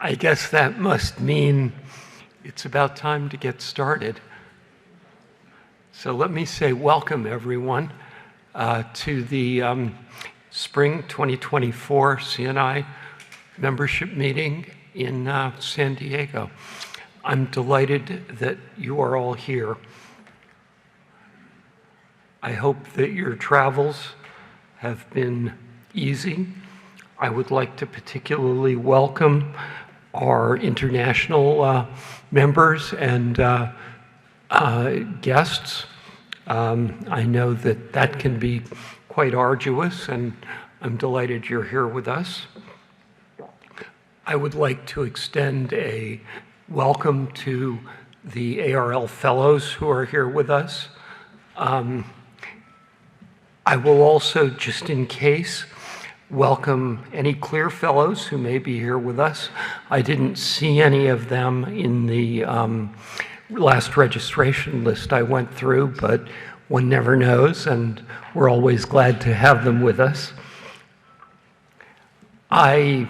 I guess that must mean it's about time to get started. So let me say welcome, everyone, to the Spring 2024 CNI membership meeting in San Diego. I'm delighted that you are all here. I hope that your travels have been easy. I would like to particularly welcome our international members and guests. I know that that can be quite arduous, and I'm delighted you're here with us. I would like to extend a welcome to the ARL Fellows who are here with us. I will also, just in case, welcome any CLEAR Fellows who may be here with us. I didn't see any of them in the last registration list I went through, but one never knows, and we're always glad to have them with us. I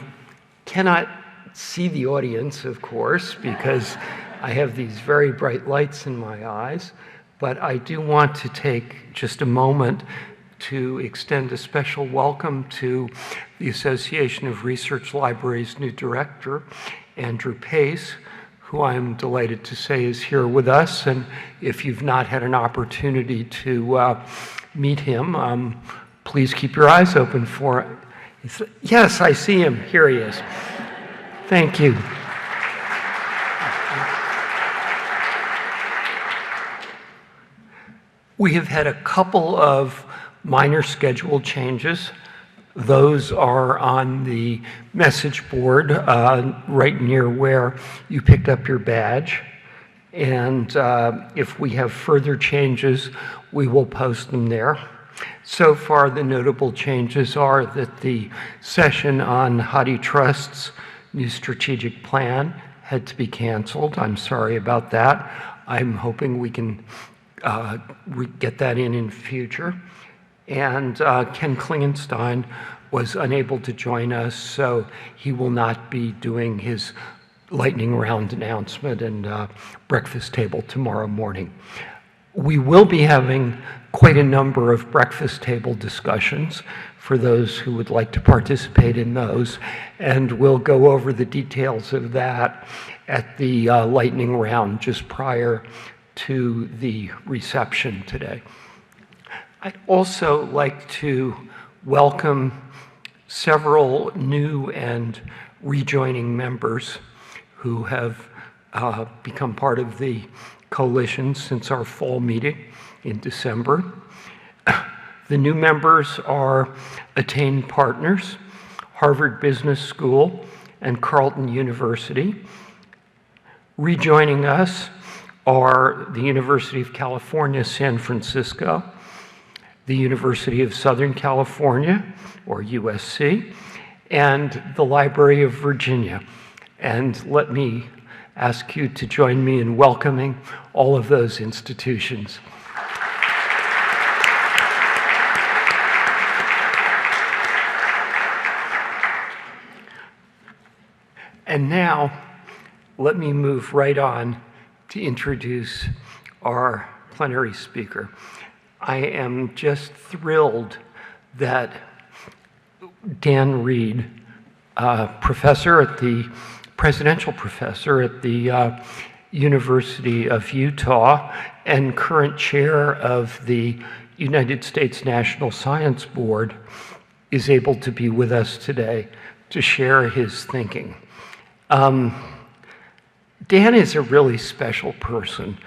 cannot see the audience, of course, because I have these very bright lights in my eyes, but I do want to take just a moment to extend a special welcome to the Association of Research Libraries' new director, Andrew Pace, who I'm delighted to say is here with us. And if you've not had an opportunity to meet him, please keep your eyes open for it. Yes, I see him. Here he is. Thank you. We have had a couple of minor schedule changes. Those are on the message board right near where you picked up your badge. And if we have further changes, we will post them there. So far, the notable changes are that the session on HathiTrust's new strategic plan had to be canceled. I'm sorry about that. I'm hoping we can get that in future. And Ken Klingenstein was unable to join us, so he will not be doing his lightning round announcement and breakfast table tomorrow morning. We will be having quite a number of breakfast table discussions for those who would like to participate in those, and we'll go over the details of that at the lightning round just prior to the reception today. I'd also like to welcome several new and rejoining members who have become part of the coalition since our fall meeting in December. The new members are Attain Partners, Harvard Business School, and Carleton University. Rejoining us are the University of California, San Francisco, the University of Southern California, or USC, and the Library of Virginia. And let me ask you to join me in welcoming all of those institutions. And now, let me move right on to introduce our plenary speaker. I am just thrilled that Dan Reed, presidential professor at the University of Utah and current chair of the United States National Science Board, is able to be with us today to share his thinking. Dan is a really special person.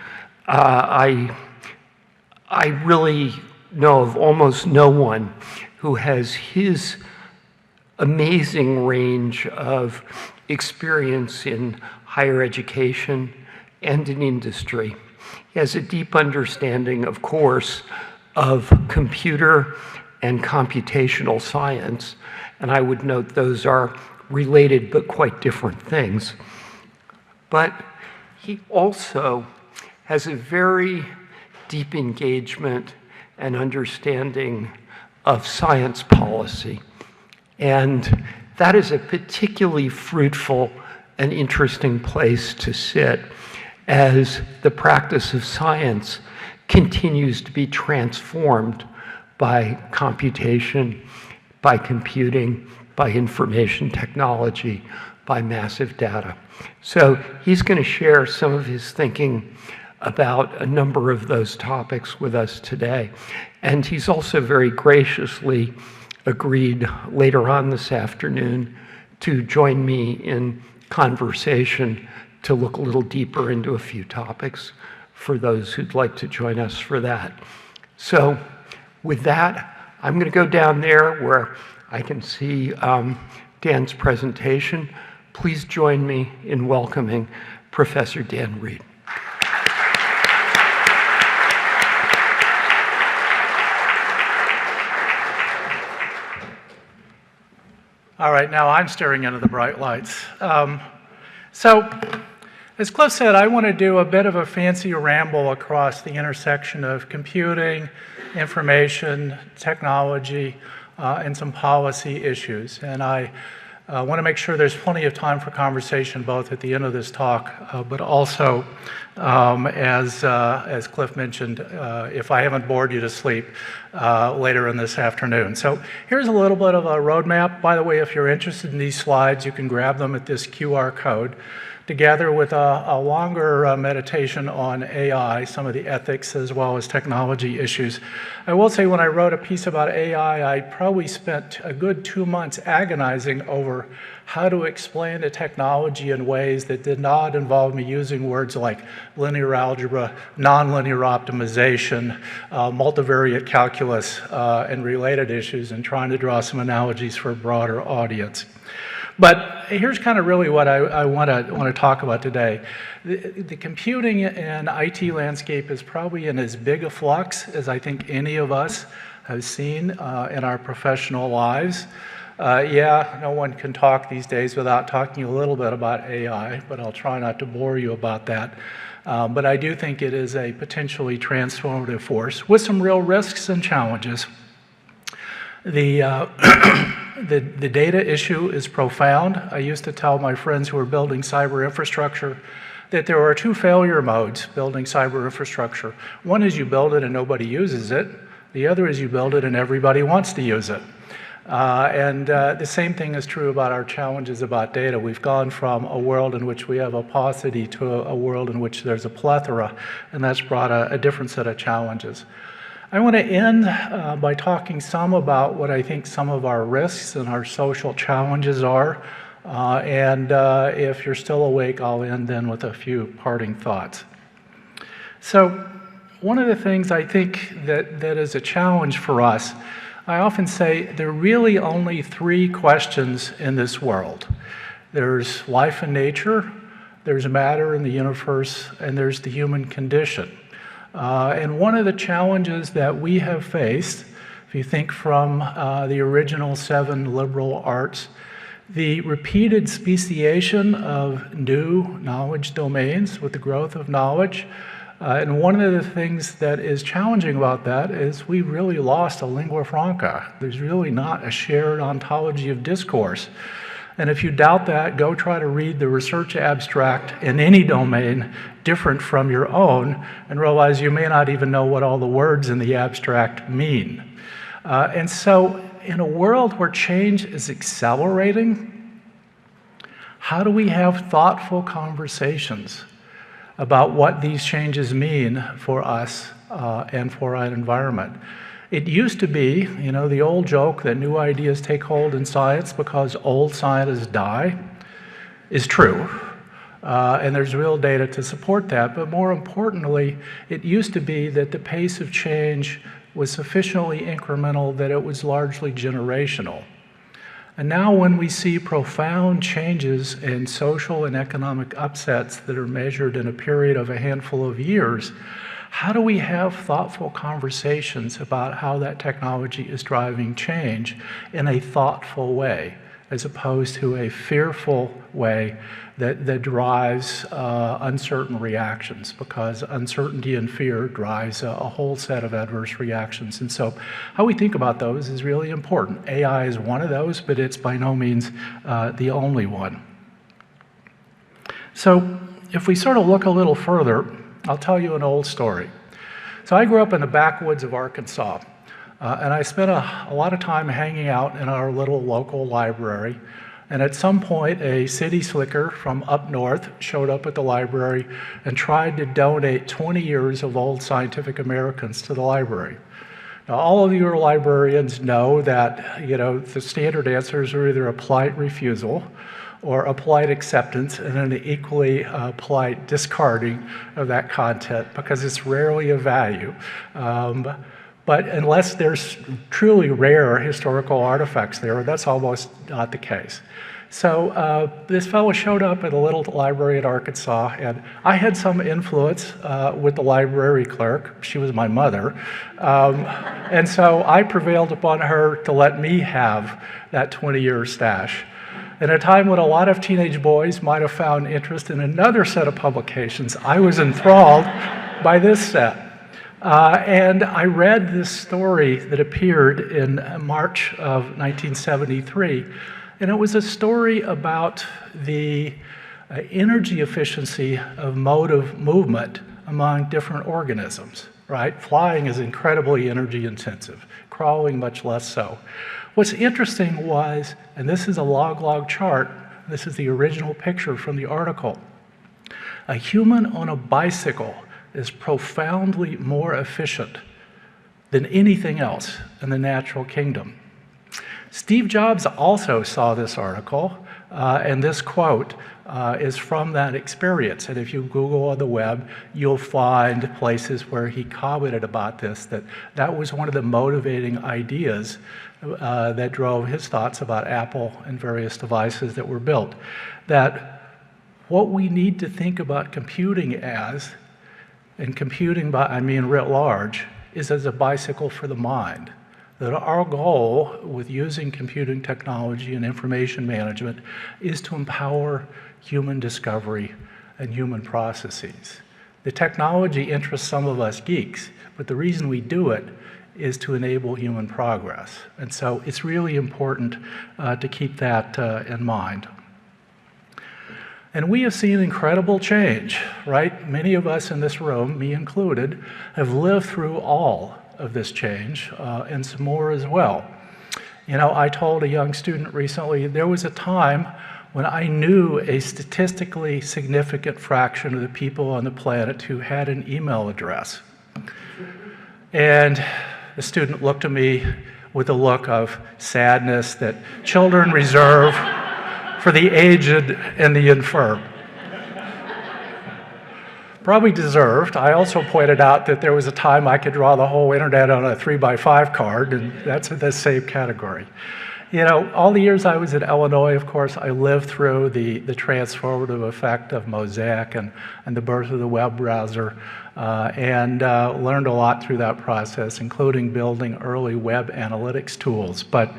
I really know of almost no one who has his amazing range of experience in higher education and in industry. He has a deep understanding, of course, of computer and computational science, and I would note those are related but quite different things. But he also has a very deep engagement and understanding of science policy. And that is a particularly fruitful an interesting place to sit as the practice of science continues to be transformed by computation, by computing, by information technology, by massive data. So he's going to share some of his thinking about a number of those topics with us today. And he's also very graciously agreed later on this afternoon to join me in conversation to look a little deeper into a few topics for those who'd like to join us for that. So with that, I'm going to go down there where I can see Dan's presentation. Please join me in welcoming Professor Dan Reed. All right, now I'm staring into the bright lights. So, as Cliff said, I want to do a bit of a fancy ramble across the intersection of computing, information, technology, and some policy issues. And I want to make sure there's plenty of time for conversation both at the end of this talk, but also, as Cliff mentioned, if I haven't bored you to sleep later in this afternoon. So here's a little bit of a roadmap. By the way, if you're interested in these slides, you can grab them at this QR code, together with a longer meditation on AI, some of the ethics as well as technology issues. I will say when I wrote a piece about AI, I probably spent a good 2 months agonizing over how to explain the technology in ways that did not involve me using words like linear algebra, nonlinear optimization, multivariate calculus, and related issues, and trying to draw some analogies for a broader audience. But here's kind of really what I want to talk about today. The computing and IT landscape is probably in as big a flux as I think any of us have seen in our professional lives. Yeah, no one can talk these days without talking a little bit about AI, but I'll try not to bore you about that. But I do think it is a potentially transformative force with some real risks and challenges. The data issue is profound. I used to tell my friends who are building cyber infrastructure that there are 2 failure modes building cyber infrastructure. One is you build it and nobody uses it. The other is you build it and everybody wants to use it. The same thing is true about our challenges about data. We've gone from a world in which we have a paucity to a world in which there's a plethora, and that's brought a different set of challenges. I want to end by talking some about what I think some of our risks and our social challenges are. If you're still awake, I'll end then with a few parting thoughts. So one of the things I think that is a challenge for us, I often say there are really only 3 questions in this world. There's life and nature, there's matter in the universe, and there's the human condition. And one of the challenges that we have faced, if you think from the original 7 liberal arts, the repeated speciation of new knowledge domains with the growth of knowledge. And one of the things that is challenging about that is we really lost a lingua franca. There's really not a shared ontology of discourse. And if you doubt that, go try to read the research abstract in any domain different from your own and realize you may not even know what all the words in the abstract mean. And so in a world where change is accelerating, how do we have thoughtful conversations about what these changes mean for us and for our environment? It used to be, you know, the old joke that new ideas take hold in science because old scientists die is true. And there's real data to support that. But more importantly, it used to be that the pace of change was sufficiently incremental that it was largely generational. And now when we see profound changes in social and economic upsets that are measured in a period of a handful of years, how do we have thoughtful conversations about how that technology is driving change in a thoughtful way, as opposed to a fearful way that drives uncertain reactions, because uncertainty and fear drives a whole set of adverse reactions. And so how we think about those is really important. AI is one of those, but it's by no means the only one. So if we sort of look a little further, I'll tell you an old story. So I grew up in the backwoods of Arkansas, and I spent a lot of time hanging out in our little local library. And at some point, a city slicker from up north showed up at the library and tried to donate 20 years of old Scientific Americans to the library. Now, all of you librarians know that, the standard answers are either a polite refusal or a polite acceptance and an equally polite discarding of that content because it's rarely of value. But unless there's truly rare historical artifacts there, that's almost not the case. So this fellow showed up at a little library in Arkansas, and I had some influence with the library clerk. She was my mother. And so I prevailed upon her to let me have that 20-year stash. At a time when a lot of teenage boys might have found interest in another set of publications, I was enthralled by this set. And I read this story that appeared in March of 1973, and it was a story about the energy efficiency of motive movement among different organisms, right? Flying is incredibly energy intensive, crawling much less so. What's interesting was, and this is a log chart, this is the original picture from the article, a human on a bicycle is profoundly more efficient than anything else in the natural kingdom. Steve Jobs also saw this article, and this quote is from that experience. And if you Google on the web, you'll find places where he commented about this, that was one of the motivating ideas that drove his thoughts about Apple and various devices that were built. That what we need to think about computing as, and computing by, I mean writ large, is as a bicycle for the mind. That our goal with using computing technology and information management is to empower human discovery and human processes. The technology interests some of us geeks, but the reason we do it is to enable human progress. And so it's really important to keep that in mind. And we have seen incredible change, right? Many of us in this room, me included, have lived through all of this change and some more as well. I told a young student recently, there was a time when I knew a statistically significant fraction of the people on the planet who had an email address. And the student looked at me with a look of sadness that children reserve for the aged and the infirm. Probably deserved. I also pointed out that there was a time I could draw the whole internet on a 3x5 card, and that's in the same category. All the years I was in Illinois, of course, I lived through the transformative effect of Mosaic and the birth of the web browser, and learned a lot through that process, including building early web analytics tools. But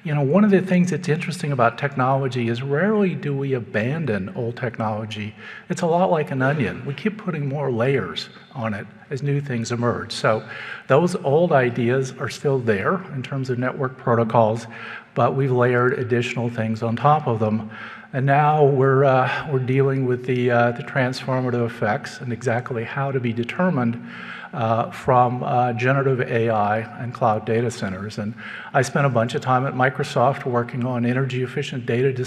one of the things that's interesting about technology is rarely do we abandon old technology. It's a lot like an onion. We keep putting more layers on it as new things emerge. So those old ideas are still there in terms of network protocols, but we've layered additional things on top of them. And now we're dealing with the transformative effects and exactly how to be determined from generative AI and cloud data centers. And I spent a bunch of time at Microsoft working on energy efficient data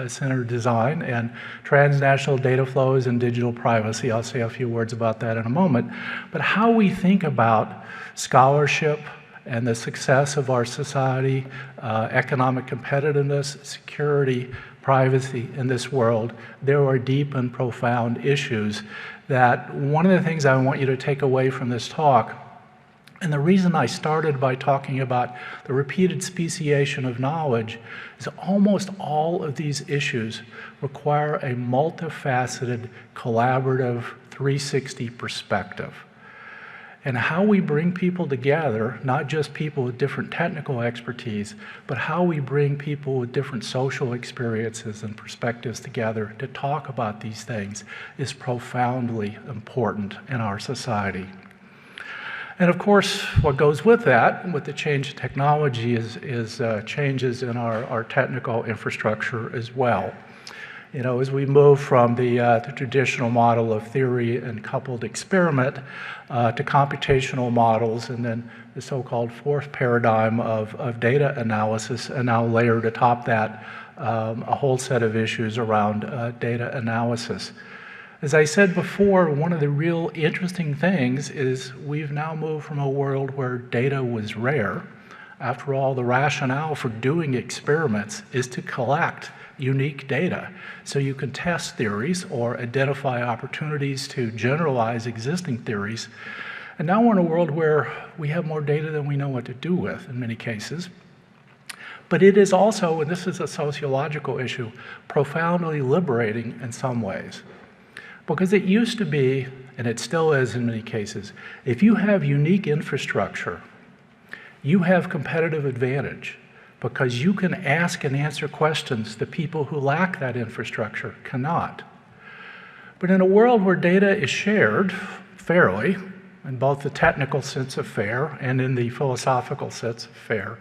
center design and transnational data flows and digital privacy. I'll say a few words about that in a moment. But how we think about scholarship and the success of our society, economic competitiveness, security, privacy in this world, there are deep and profound issues that one of the things I want you to take away from this talk, and the reason I started by talking about the repeated speciation of knowledge, is almost all of these issues require a multifaceted, collaborative, 360 perspective. And how we bring people together, not just people with different technical expertise, but how we bring people with different social experiences and perspectives together to talk about these things is profoundly important in our society. And of course, what goes with that, with the change in technology, is changes in our technical infrastructure as well. As we move from the traditional model of theory and coupled experiment to computational models, and then the so-called fourth paradigm of data analysis, and now layered atop that a whole set of issues around data analysis. As I said before, one of the real interesting things is we've now moved from a world where data was rare. After all, the rationale for doing experiments is to collect unique data so you can test theories or identify opportunities to generalize existing theories. And now we're in a world where we have more data than we know what to do with in many cases. But it is also, and this is a sociological issue, profoundly liberating in some ways. Because it used to be, and it still is in many cases, if you have unique infrastructure, you have competitive advantage because you can ask and answer questions that people who lack that infrastructure cannot. But in a world where data is shared fairly, in both the technical sense of fair and in the philosophical sense of fair,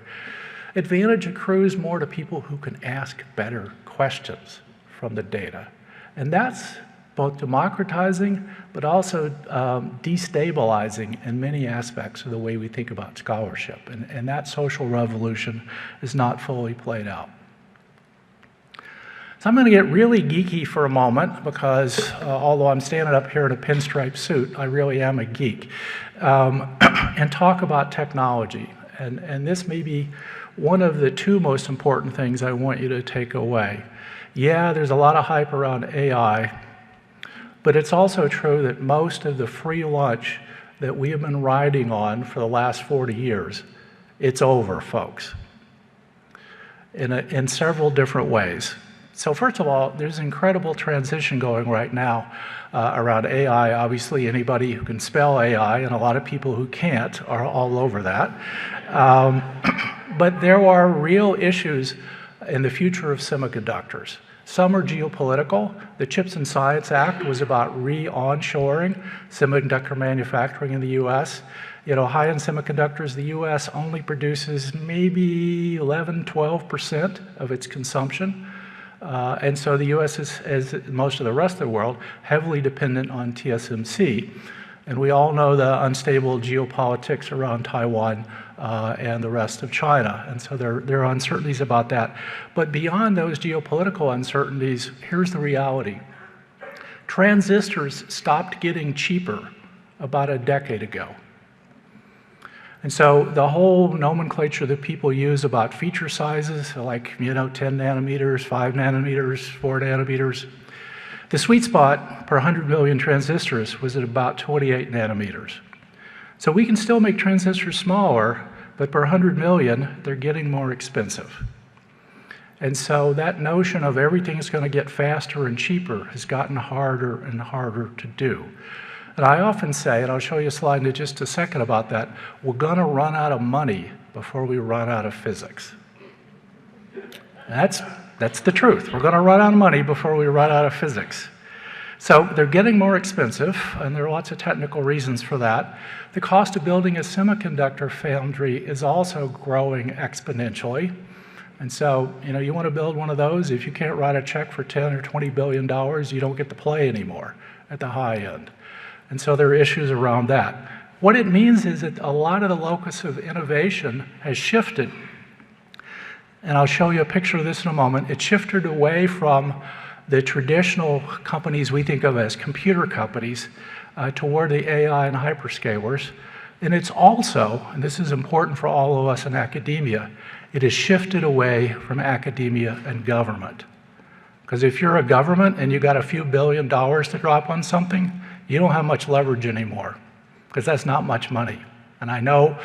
advantage accrues more to people who can ask better questions from the data. And that's both democratizing, but also destabilizing in many aspects of the way we think about scholarship. And that social revolution is not fully played out. So I'm going to get really geeky for a moment because although I'm standing up here in a pinstripe suit, I really am a geek, and talk about technology. And this may be one of the two most important things I want you to take away. Yeah, there's a lot of hype around AI, but it's also true that most of the free lunch that we have been riding on for the last 40 years, it's over, folks, in several different ways. So first of all, there's an incredible transition going right now around AI. Obviously, anybody who can spell AI, and a lot of people who can't, are all over that. But there are real issues in the future of semiconductors. Some are geopolitical. The CHIPS and Science Act was about re-onshoring semiconductor manufacturing in the US. High-end semiconductors, the US only produces maybe 11, 12% of its consumption. And so the US is, as most of the rest of the world, heavily dependent on TSMC. And we all know the unstable geopolitics around Taiwan and the rest of China. And so there are uncertainties about that. But beyond those geopolitical uncertainties, here's the reality. Transistors stopped getting cheaper about a decade ago. And so the whole nomenclature that people use about feature sizes, like 10 nanometers, 5 nanometers, 4 nanometers, the sweet spot per 100 million transistors was at about 28 nanometers. So we can still make transistors smaller, but per 100 million, they're getting more expensive. And so that notion of everything is going to get faster and cheaper has gotten harder and harder to do. And I often say, and I'll show you a slide in just a second about that, we're going to run out of money before we run out of physics. That's the truth. We're going to run out of money before we run out of physics. So they're getting more expensive, and there are lots of technical reasons for that. The cost of building a semiconductor foundry is also growing exponentially. And so, you want to build one of those, if you can't write a check for $10 or $20 billion, you don't get to play anymore at the high end. And so there are issues around that. What it means is that a lot of the locus of innovation has shifted. And I'll show you a picture of this in a moment. It shifted away from the traditional companies we think of as computer companies toward the AI and hyperscalers. And it's also, and this is important for all of us in academia, it has shifted away from academia and government. Because if you're a government and you got a few $1 billion to drop on something, you don't have much leverage anymore, because that's not much money. And I know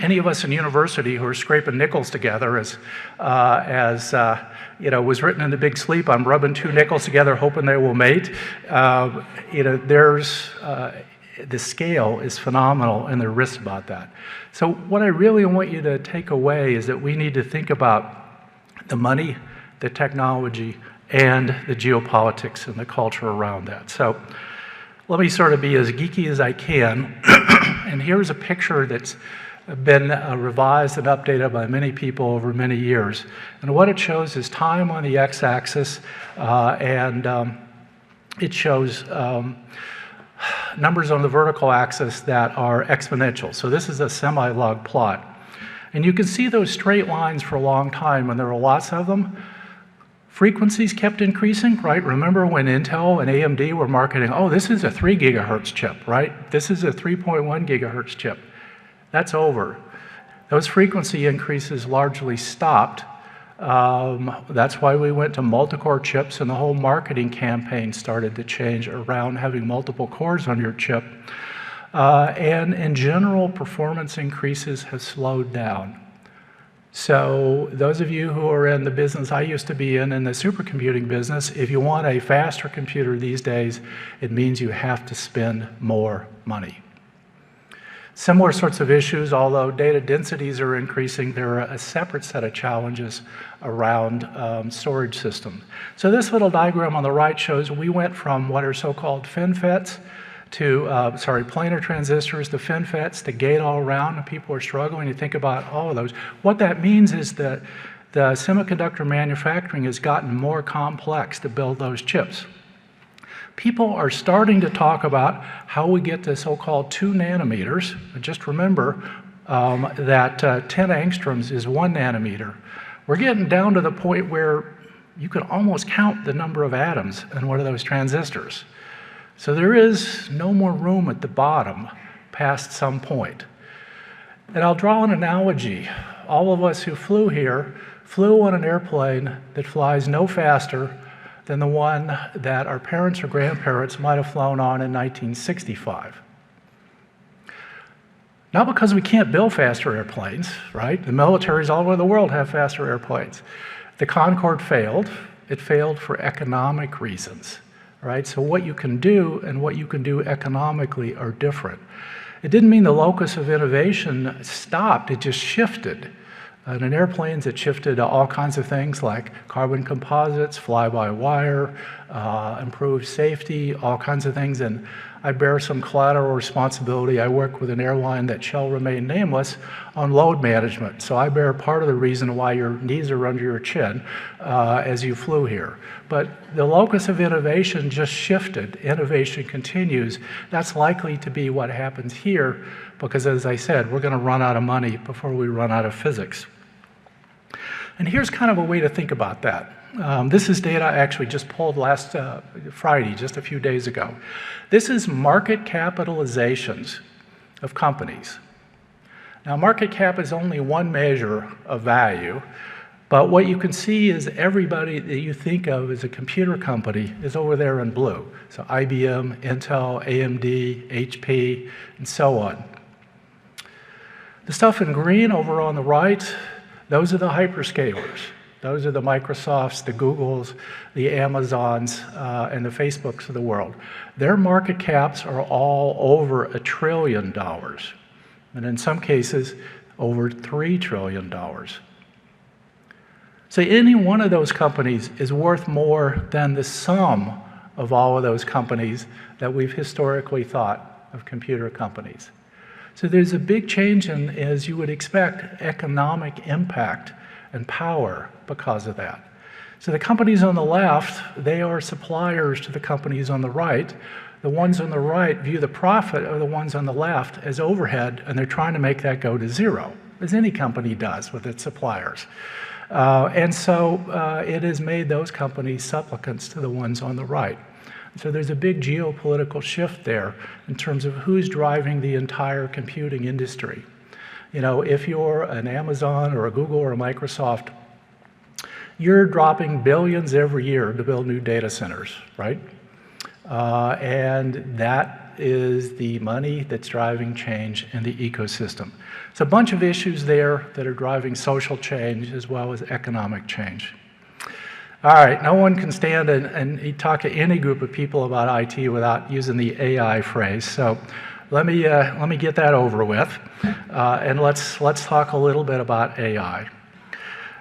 any of us in university who are scraping nickels together, as was written in The Big Sleep, I'm rubbing two nickels together hoping they will mate. The scale is phenomenal, and there are risks about that. So what I really want you to take away is that we need to think about the money, the technology, and the geopolitics and the culture around that. So let me sort of be as geeky as I can. And here's a picture that's been revised and updated by many people over many years. And what it shows is time on the x-axis, and it shows numbers on the vertical axis that are exponential. So this is a semi-log plot. And you can see those straight lines for a long time, and there were lots of them. Frequencies kept increasing, right? Remember when Intel and AMD were marketing, oh, this is a 3 gigahertz chip, right? This is a 3.1 gigahertz chip. That's over. Those frequency increases largely stopped. That's why we went to multi-core chips, and the whole marketing campaign started to change around having multiple cores on your chip. And in general, performance increases have slowed down. So those of you who are in the business I used to be in the supercomputing business, if you want a faster computer these days, it means you have to spend more money. Similar sorts of issues, although data densities are increasing, there are a separate set of challenges around storage systems. So this little diagram on the right shows we went from what are so-called FinFETs to, planar transistors to FinFETs to gate-all-around, and people are struggling to think about all of those. What that means is that the semiconductor manufacturing has gotten more complex to build those chips. People are starting to talk about how we get to so-called 2 nanometers. Just remember that 10 angstroms is 1 nanometer. We're getting down to the point where you can almost count the number of atoms in one of those transistors. So there is no more room at the bottom past some point. And I'll draw an analogy. All of us who flew here flew on an airplane that flies no faster than the one that our parents or grandparents might have flown on in 1965. Not because we can't build faster airplanes, right? The militaries all over the world have faster airplanes. The Concorde failed. It failed for economic reasons, right? So what you can do and what you can do economically are different. It didn't mean the locus of innovation stopped, it just shifted. And in airplanes, it shifted to all kinds of things like carbon composites, fly-by-wire, improved safety, all kinds of things. And I bear some collateral responsibility. I work with an airline that shall remain nameless on load management. So I bear part of the reason why your knees are under your chin as you flew here. But the locus of innovation just shifted. Innovation continues. That's likely to be what happens here because, as I said, we're going to run out of money before we run out of physics. And here's kind of a way to think about that. This is data I actually just pulled last Friday, just a few days ago. This is market capitalizations of companies. Now, market cap is only one measure of value, but what you can see is everybody that you think of as a computer company is over there in blue. So IBM, Intel, AMD, HP, and so on. The stuff in green over on the right, those are the hyperscalers. Those are the Microsofts, the Googles, the Amazons, and the Facebooks of the world. Their market caps are all over $1 trillion, and in some cases, over $3 trillion. So any one of those companies is worth more than the sum of all of those companies that we've historically thought of computer companies. So there's a big change in, as you would expect, economic impact and power because of that. So the companies on the left, they are suppliers to the companies on the right. The ones on the right view the profit of the ones on the left as overhead, and they're trying to make that go to zero, as any company does with its suppliers. And so it has made those companies supplicants to the ones on the right. So there's a big geopolitical shift there in terms of who's driving the entire computing industry. You know, if you're an Amazon or a Google or a Microsoft, you're dropping billions every year to build new data centers, right? And that is the money that's driving change in the ecosystem. It's a bunch of issues there that are driving social change as well as economic change. All right, no one can stand and talk to any group of people about IT without using the AI phrase. So let me get that over with, and let's talk a little bit about AI.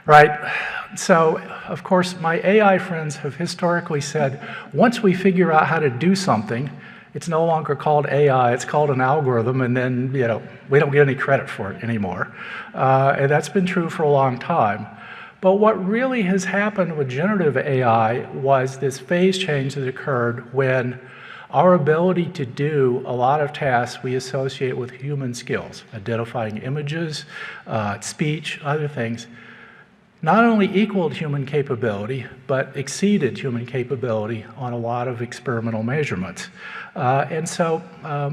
Right. So, of course, my AI friends have historically said, once we figure out how to do something, It's no longer called AI, it's called an algorithm, and then, we don't get any credit for it anymore. And that's been true for a long time. But what really has happened with generative AI was this phase change that occurred when our ability to do a lot of tasks we associate with human skills, identifying images, speech, other things, not only equaled human capability, but exceeded human capability on a lot of experimental measurements. And so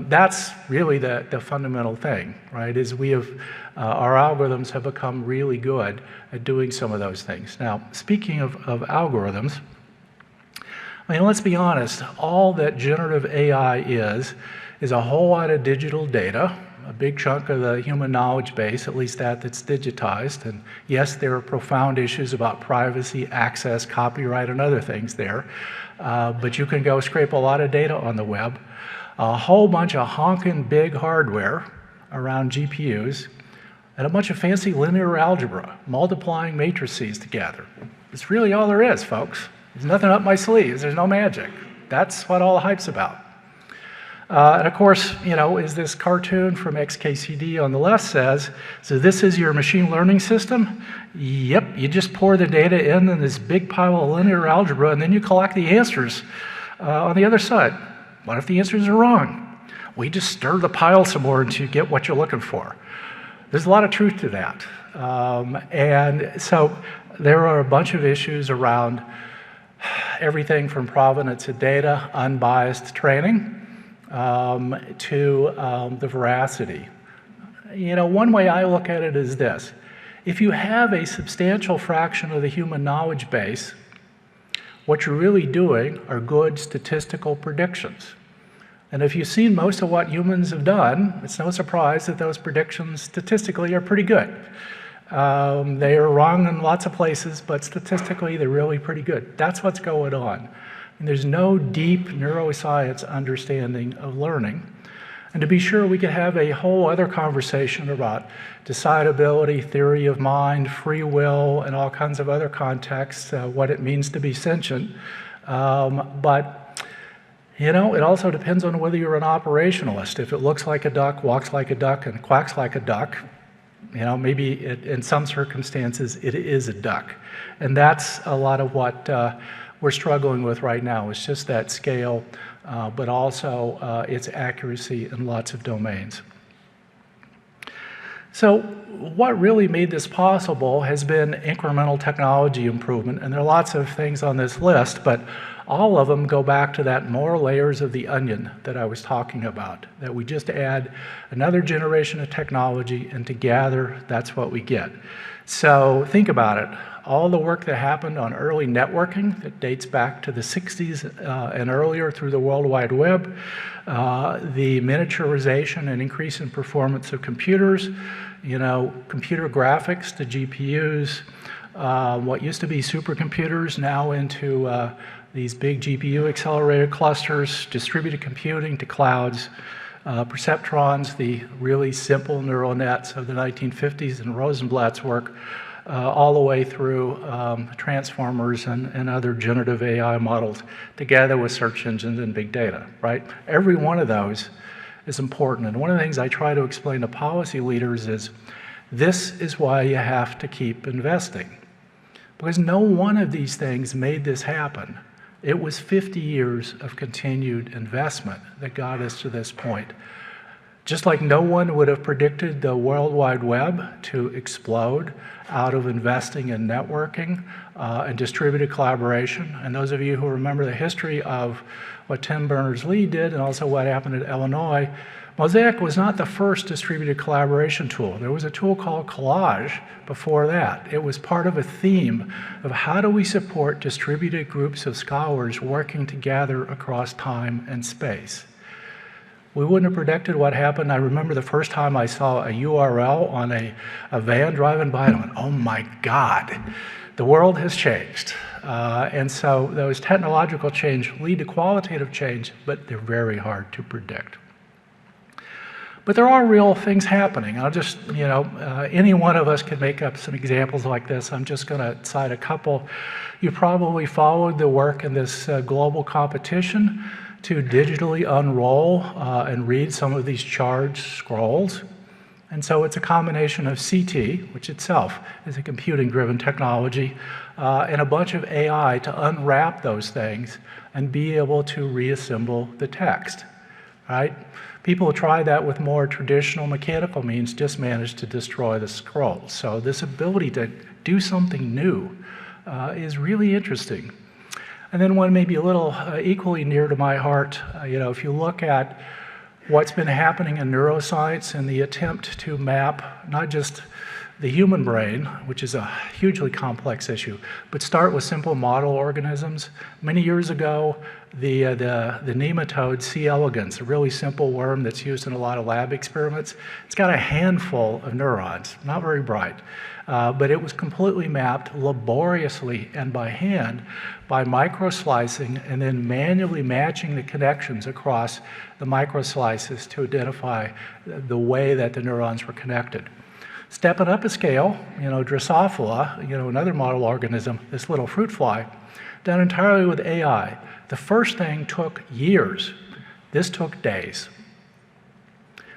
that's really the fundamental thing, right, is our algorithms have become really good at doing some of those things. Now, speaking of algorithms, I mean, let's be honest, all that generative AI is a whole lot of digital data, a big chunk of the human knowledge base, at least that's digitized. And yes, there are profound issues about privacy, access, copyright, and other things there. But you can go scrape a lot of data on the web. A whole bunch of honking big hardware around GPUs, and a bunch of fancy linear algebra, multiplying matrices together. It's really all there is, folks. There's nothing up my sleeves. There's no magic. That's what all the hype's about. And of course, as this cartoon from XKCD on the left says, so this is your machine learning system? Yep, you just pour the data in this big pile of linear algebra, and then you collect the answers on the other side. What if the answers are wrong? We just stir the pile some more until you get what you're looking for. There's a lot of truth to that. And so there are a bunch of issues around everything from provenance of data, unbiased training, to the veracity. One way I look at it is this. If you have a substantial fraction of the human knowledge base, what you're really doing are good statistical predictions. And if you've seen most of what humans have done, it's no surprise that those predictions statistically are pretty good. They are wrong in lots of places, but statistically they're really pretty good. That's what's going on. And there's no deep neuroscience understanding of learning. And to be sure, we could have a whole other conversation about decidability, theory of mind, free will, and all kinds of other contexts, what it means to be sentient. But it also depends on whether you're an operationalist. If it looks like a duck, walks like a duck, and quacks like a duck, maybe in some circumstances it is a duck. And that's a lot of what we're struggling with right now. It's just that scale, but also its accuracy in lots of domains. So what really made this possible has been incremental technology improvement, and there are lots of things on this list, but all of them go back to that more layers of the onion that I was talking about, that we just add another generation of technology, and together that's what we get. So think about it. All the work that happened on early networking that dates back to the 60s and earlier through the World Wide Web, the miniaturization and increase in performance of computers, computer graphics to GPUs, what used to be supercomputers now into these big GPU accelerated clusters, distributed computing to clouds, perceptrons, the really simple neural nets of the 1950s and Rosenblatt's work, all the way through transformers and other generative AI models, together with search engines and big data, right? Every one of those is important. And one of the things I try to explain to policy leaders is this is why you have to keep investing. Because no one of these things made this happen. It was 50 years of continued investment that got us to this point. Just like no one would have predicted the World Wide Web to explode out of investing in networking and distributed collaboration. And those of you who remember the history of what Tim Berners-Lee did and also what happened at Illinois, Mosaic was not the first distributed collaboration tool. There was a tool called Collage before that. It was part of a theme of how do we support distributed groups of scholars working together across time and space. We wouldn't have predicted what happened. I remember the first time I saw a URL on a van driving by, and I went, oh my God, the world has changed. And so those technological change lead to qualitative change, but they're very hard to predict. But there are real things happening. I'll just, any one of us could make up some examples like this. I'm just going to cite a couple. You probably followed the work in this global competition to digitally unroll and read some of these charged scrolls. And so it's a combination of CT, which itself is a computing-driven technology, and a bunch of AI to unwrap those things and be able to reassemble the text, right? People who try that with more traditional mechanical means just manage to destroy the scrolls. So this ability to do something new is really interesting. And then one maybe a little equally near to my heart, if you look at what's been happening in neuroscience and the attempt to map not just the human brain, which is a hugely complex issue, but start with simple model organisms. Many years ago, the nematode C. elegans, a really simple worm that's used in a lot of lab experiments, it's got a handful of neurons, not very bright, but it was completely mapped laboriously and by hand by microslicing and then manually matching the connections across the microslices to identify the way that the neurons were connected. Stepping up a scale, Drosophila, another model organism, this little fruit fly, done entirely with AI. The first thing took years. This took days.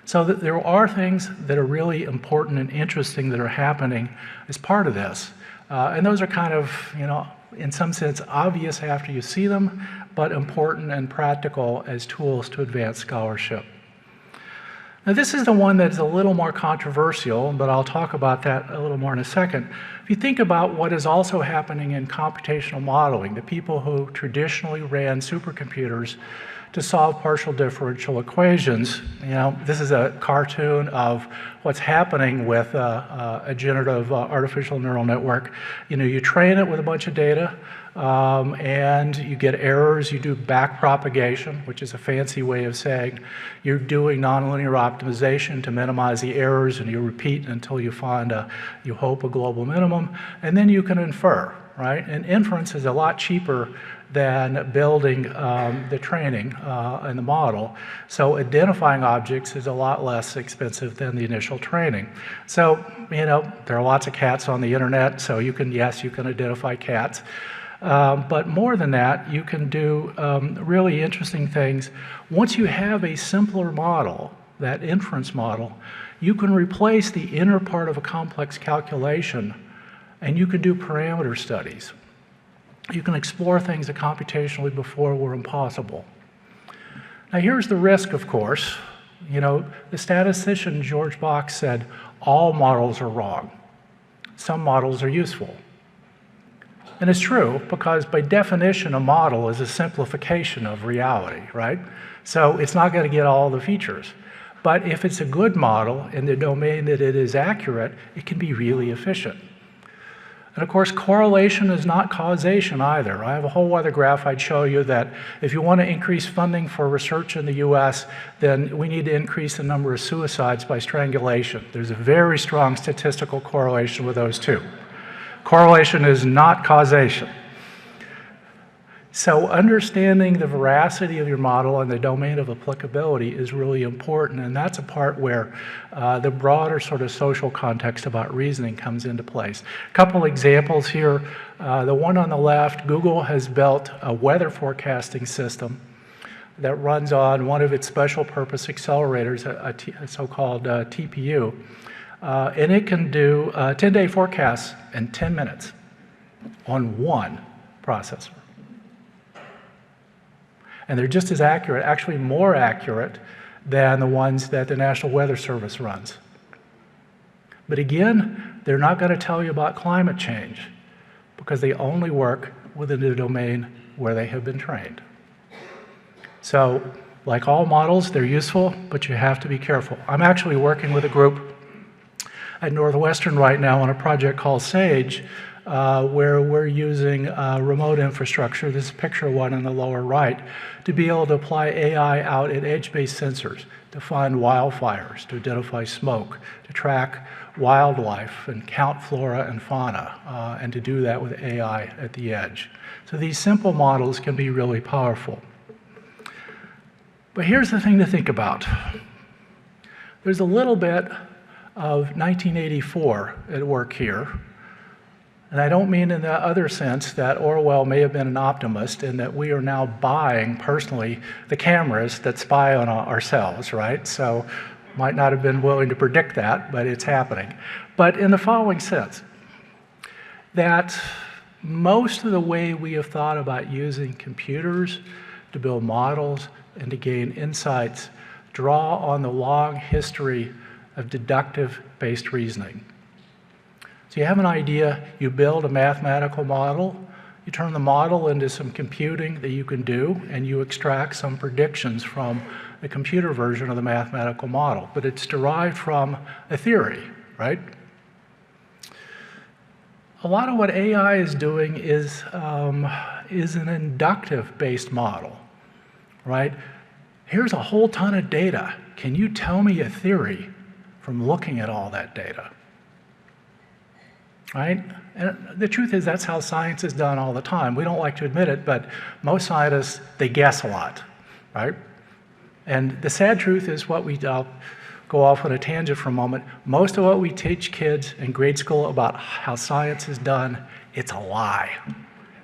So that there are things that are really important and interesting that are happening as part of this. And those are kind of, in some sense, obvious after you see them, but important and practical as tools to advance scholarship. Now, this is the one that's a little more controversial, but I'll talk about that a little more in a second. If you think about what is also happening in computational modeling, the people who traditionally ran supercomputers to solve partial differential equations, this is a cartoon of what's happening with a generative artificial neural network. You train it with a bunch of data, and you get errors. You do back propagation, which is a fancy way of saying you're doing nonlinear optimization to minimize the errors, and you repeat until you find, you hope, a global minimum, and then you can infer, right? And inference is a lot cheaper than building the training and the model. So identifying objects is a lot less expensive than the initial training. So, there are lots of cats on the internet, so you can identify cats. But more than that, you can do really interesting things. Once you have a simpler model, that inference model, you can replace the inner part of a complex calculation, and you can do parameter studies. You can explore things that computationally before were impossible. Now here's the risk, of course. The statistician George Box said, all models are wrong. Some models are useful. And it's true, because by definition, a model is a simplification of reality, right? So it's not going to get all the features. But if it's a good model in the domain that it is accurate, it can be really efficient. And of course, correlation is not causation either. I have a whole other graph I'd show you that if you want to increase funding for research in the US, then we need to increase the number of suicides by strangulation. There's a very strong statistical correlation with those two. Correlation is not causation. So understanding the veracity of your model and the domain of applicability is really important, and that's a part where the broader sort of social context about reasoning comes into place. A couple examples here. The one on the left, Google has built a weather forecasting system that runs on one of its special purpose accelerators, a so-called TPU, and it can do 10-day forecasts in 10 minutes on one processor. And they're just as accurate, actually more accurate than the ones that the National Weather Service runs. But again, they're not going to tell you about climate change because they only work within the domain where they have been trained. So, like all models, they're useful, but you have to be careful. I'm actually working with a group at Northwestern right now on a project called SAGE, where we're using remote infrastructure, this is picture one in the lower right, to be able to apply AI out at edge-based sensors to find wildfires, to identify smoke, to track wildlife and count flora and fauna, and to do that with AI at the edge. So these simple models can be really powerful. But here's the thing to think about. There's a little bit of 1984 at work here. And I don't mean in the other sense that Orwell may have been an optimist and that we are now buying personally the cameras that spy on ourselves, right? So might not have been willing to predict that, but it's happening. But in the following sense, that most of the way we have thought about using computers to build models and to gain insights draw on the long history of deductive-based reasoning. So you have an idea, you build a mathematical model, you turn the model into some computing that you can do, and you extract some predictions from the computer version of the mathematical model. But it's derived from a theory, right? A lot of what AI is doing is an inductive-based model, right? Here's a whole ton of data. Can you tell me a theory from looking at all that data? Right? And the truth is that's how science is done all the time. We don't like to admit it, but most scientists, they guess a lot, right? And the sad truth is what we go off on a tangent for a moment. Most of what we teach kids in grade school about how science is done, it's a lie.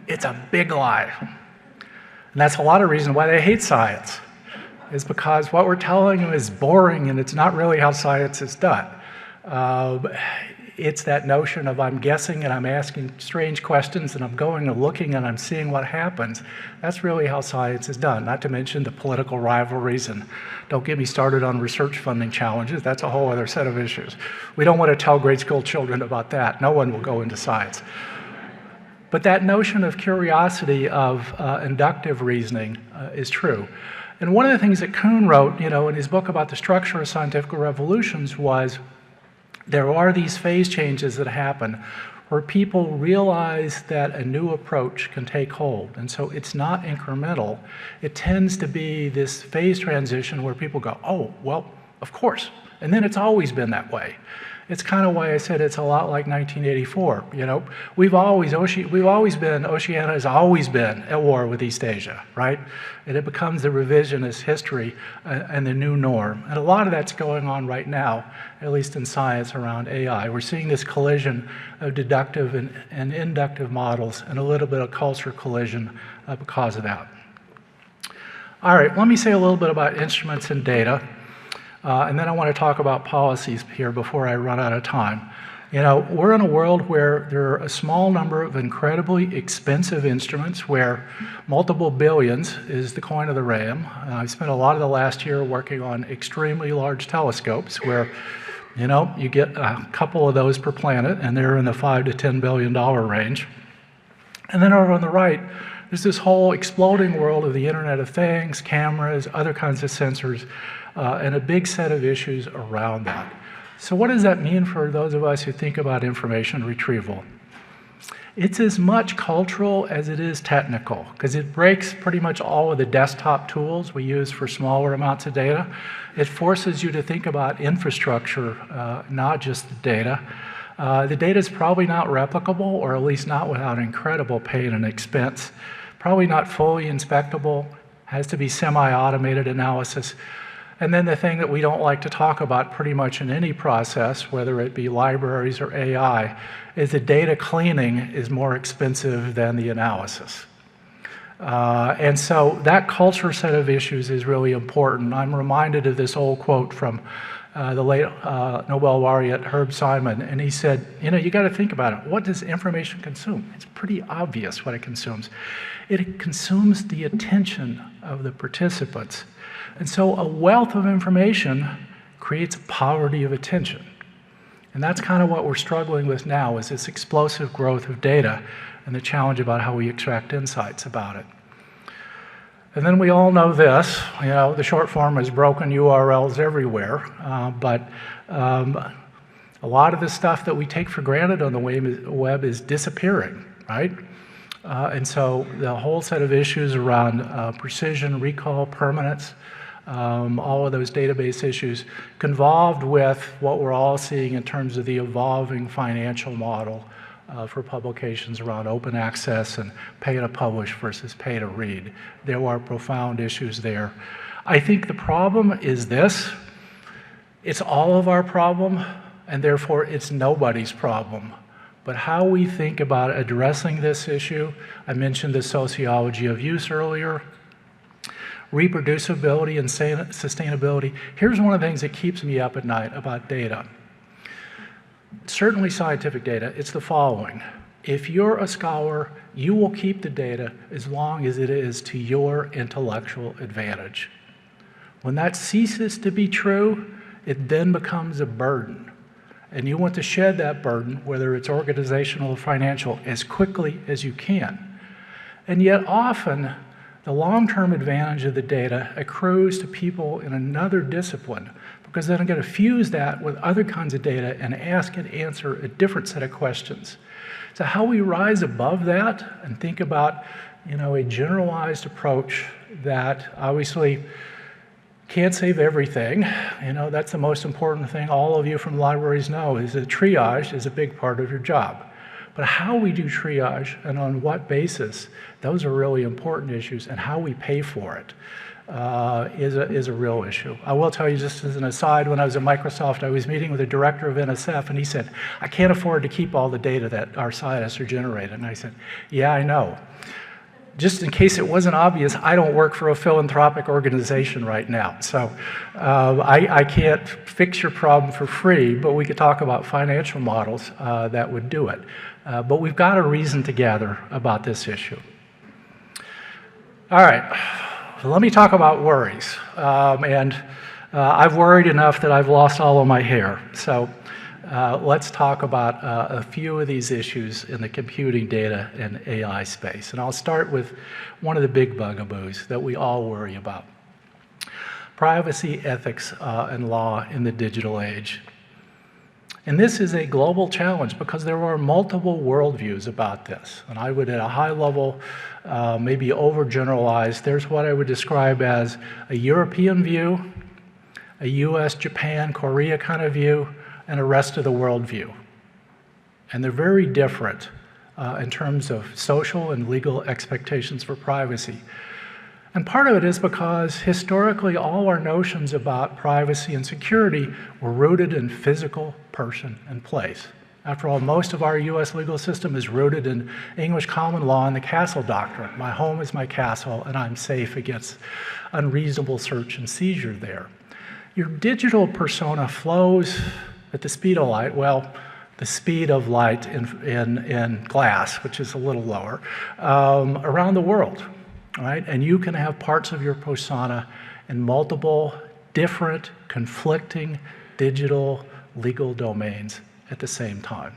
It's a big lie. And that's a lot of reasons why they hate science, is because what we're telling them is boring and it's not really how science is done. It's that notion of I'm guessing and I'm asking strange questions and I'm going and looking and I'm seeing what happens. That's really how science is done, not to mention the political rivalries, and don't get me started on research funding challenges. That's a whole other set of issues. We don't want to tell grade school children about that. No one will go into science. But that notion of curiosity, of inductive reasoning is true. And one of the things that Kuhn wrote, in his book about the structure of scientific revolutions was there are these phase changes that happen where people realize that a new approach can take hold. And so it's not incremental. It tends to be this phase transition where people go, oh, well, of course. And then it's always been that way. It's kind of why I said it's a lot like 1984. Oceania has always been at war with East Asia, right? And it becomes the revisionist history and the new norm. And a lot of that's going on right now, at least in science around AI. We're seeing this collision of deductive and inductive models and a little bit of culture collision because of that. All right, let me say a little bit about instruments and data. And then I want to talk about policies here before I run out of time. We're in a world where there are a small number of incredibly expensive instruments where multiple billions is the coin of the realm. I spent a lot of the last year working on extremely large telescopes where, you get a couple of those per planet and they're in the $5 to $10 billion range. And then over on the right, there's this whole exploding world of the Internet of Things, cameras, other kinds of sensors, and a big set of issues around that. So what does that mean for those of us who think about information retrieval? It's as much cultural as it is technical, because it breaks pretty much all of the desktop tools we use for smaller amounts of data. It forces you to think about infrastructure, not just the data. The data is probably not replicable, or at least not without incredible pain and expense. Probably not fully inspectable, has to be semi-automated analysis. And then the thing that we don't like to talk about pretty much in any process, whether it be libraries or AI, is that data cleaning is more expensive than the analysis. And so that culture set of issues is really important. I'm reminded of this old quote from the late Nobel laureate Herb Simon, and he said, you got to think about it. What does information consume? It's pretty obvious what it consumes. It consumes the attention of the participants. And so a wealth of information creates a poverty of attention. And that's kind of what we're struggling with now, is this explosive growth of data and the challenge about how we extract insights about it. And then we all know this, the short form is broken URLs everywhere, but a lot of the stuff that we take for granted on the web is disappearing, right? And so the whole set of issues around precision, recall, permanence, all of those database issues convolved with what we're all seeing in terms of the evolving financial model for publications around open access and pay to publish versus pay to read. There are profound issues there. I think the problem is this: it's all of our problem, and therefore it's nobody's problem. But how we think about addressing this issue, I mentioned the sociology of use earlier, reproducibility and sustainability. Here's one of the things that keeps me up at night about data. Certainly scientific data, it's the following. If you're a scholar, you will keep the data as long as it is to your intellectual advantage. When that ceases to be true, it then becomes a burden. And you want to shed that burden, whether it's organizational or financial, as quickly as you can. And yet often, the long-term advantage of the data accrues to people in another discipline because they're going to fuse that with other kinds of data and ask and answer a different set of questions. So how we rise above that and think about, a generalized approach that obviously can't save everything. That's the most important thing all of you from libraries know is that triage is a big part of your job. But how we do triage and on what basis, those are really important issues, and how we pay for it is a real issue. I will tell you, just as an aside, when I was at Microsoft, I was meeting with the director of NSF, and he said, I can't afford to keep all the data that our scientists are generating. And I said, yeah, I know. Just in case it wasn't obvious, I don't work for a philanthropic organization right now. So I can't fix your problem for free, but we could talk about financial models that would do it. But we've got a reason to gather about this issue. All right, so let me talk about worries. I've worried enough that I've lost all of my hair. So let's talk about a few of these issues in the computing data and AI space. And I'll start with one of the big bugaboos that we all worry about. Privacy, ethics, and law in the digital age. And this is a global challenge because there are multiple worldviews about this. And I would, at a high level, maybe overgeneralize. There's what I would describe as a European view, a US, Japan, Korea kind of view, and a rest of the world view. And they're very different in terms of social and legal expectations for privacy. And part of it is because historically all our notions about privacy and security were rooted in physical person and place. After all, most of our US legal system is rooted in English common law and the castle doctrine. My home is my castle and I'm safe against unreasonable search and seizure there. Your digital persona flows at the speed of light, well, the speed of light in glass, which is a little lower, around the world. Right? And you can have parts of your persona in multiple different conflicting digital legal domains at the same time.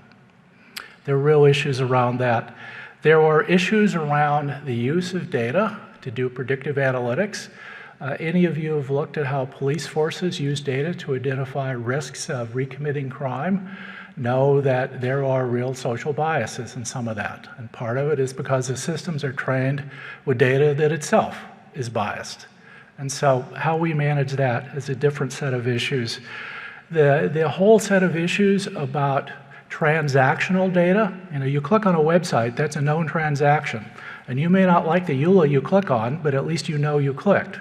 There are real issues around that. There are issues around the use of data to do predictive analytics. Any of you have looked at how police forces use data to identify risks of recommitting crime? Know that there are real social biases in some of that. And part of it is because the systems are trained with data that itself is biased. And so how we manage that is a different set of issues. The whole set of issues about transactional data, you click on a website, that's a known transaction. And you may not like the EULA you click on, but at least you know you clicked.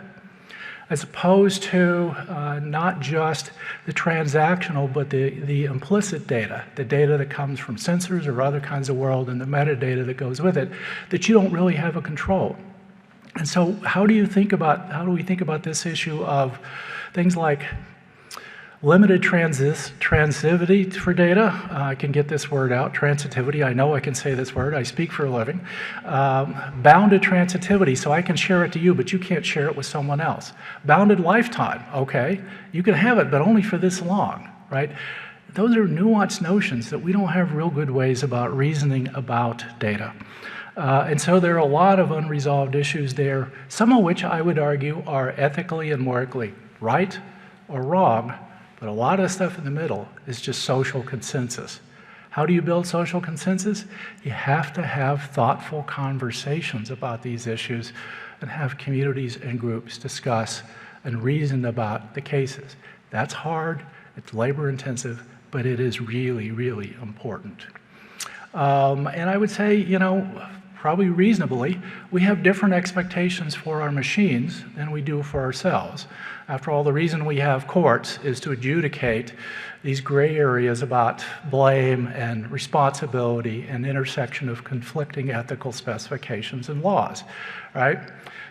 As opposed to not just the transactional, but the implicit data, the data that comes from sensors or other kinds of world and the metadata that goes with it, that you don't really have a control. And so how do we think about this issue of things like limited transitivity for data? I can get this word out, transitivity. I know I can say this word. I speak for a living. Bounded transitivity, so I can share it to you, but you can't share it with someone else. Bounded lifetime, okay. You can have it, but only for this long, right? Those are nuanced notions that we don't have real good ways about reasoning about data. And so there are a lot of unresolved issues there, some of which I would argue are ethically and morally right or wrong. But a lot of stuff in the middle is just social consensus. How do you build social consensus? You have to have thoughtful conversations about these issues and have communities and groups discuss and reason about the cases. That's hard, it's labor intensive, but it is really, really important. And I would say, probably reasonably, we have different expectations for our machines than we do for ourselves. After all, the reason we have courts is to adjudicate these gray areas about blame and responsibility and intersection of conflicting ethical specifications and laws, right?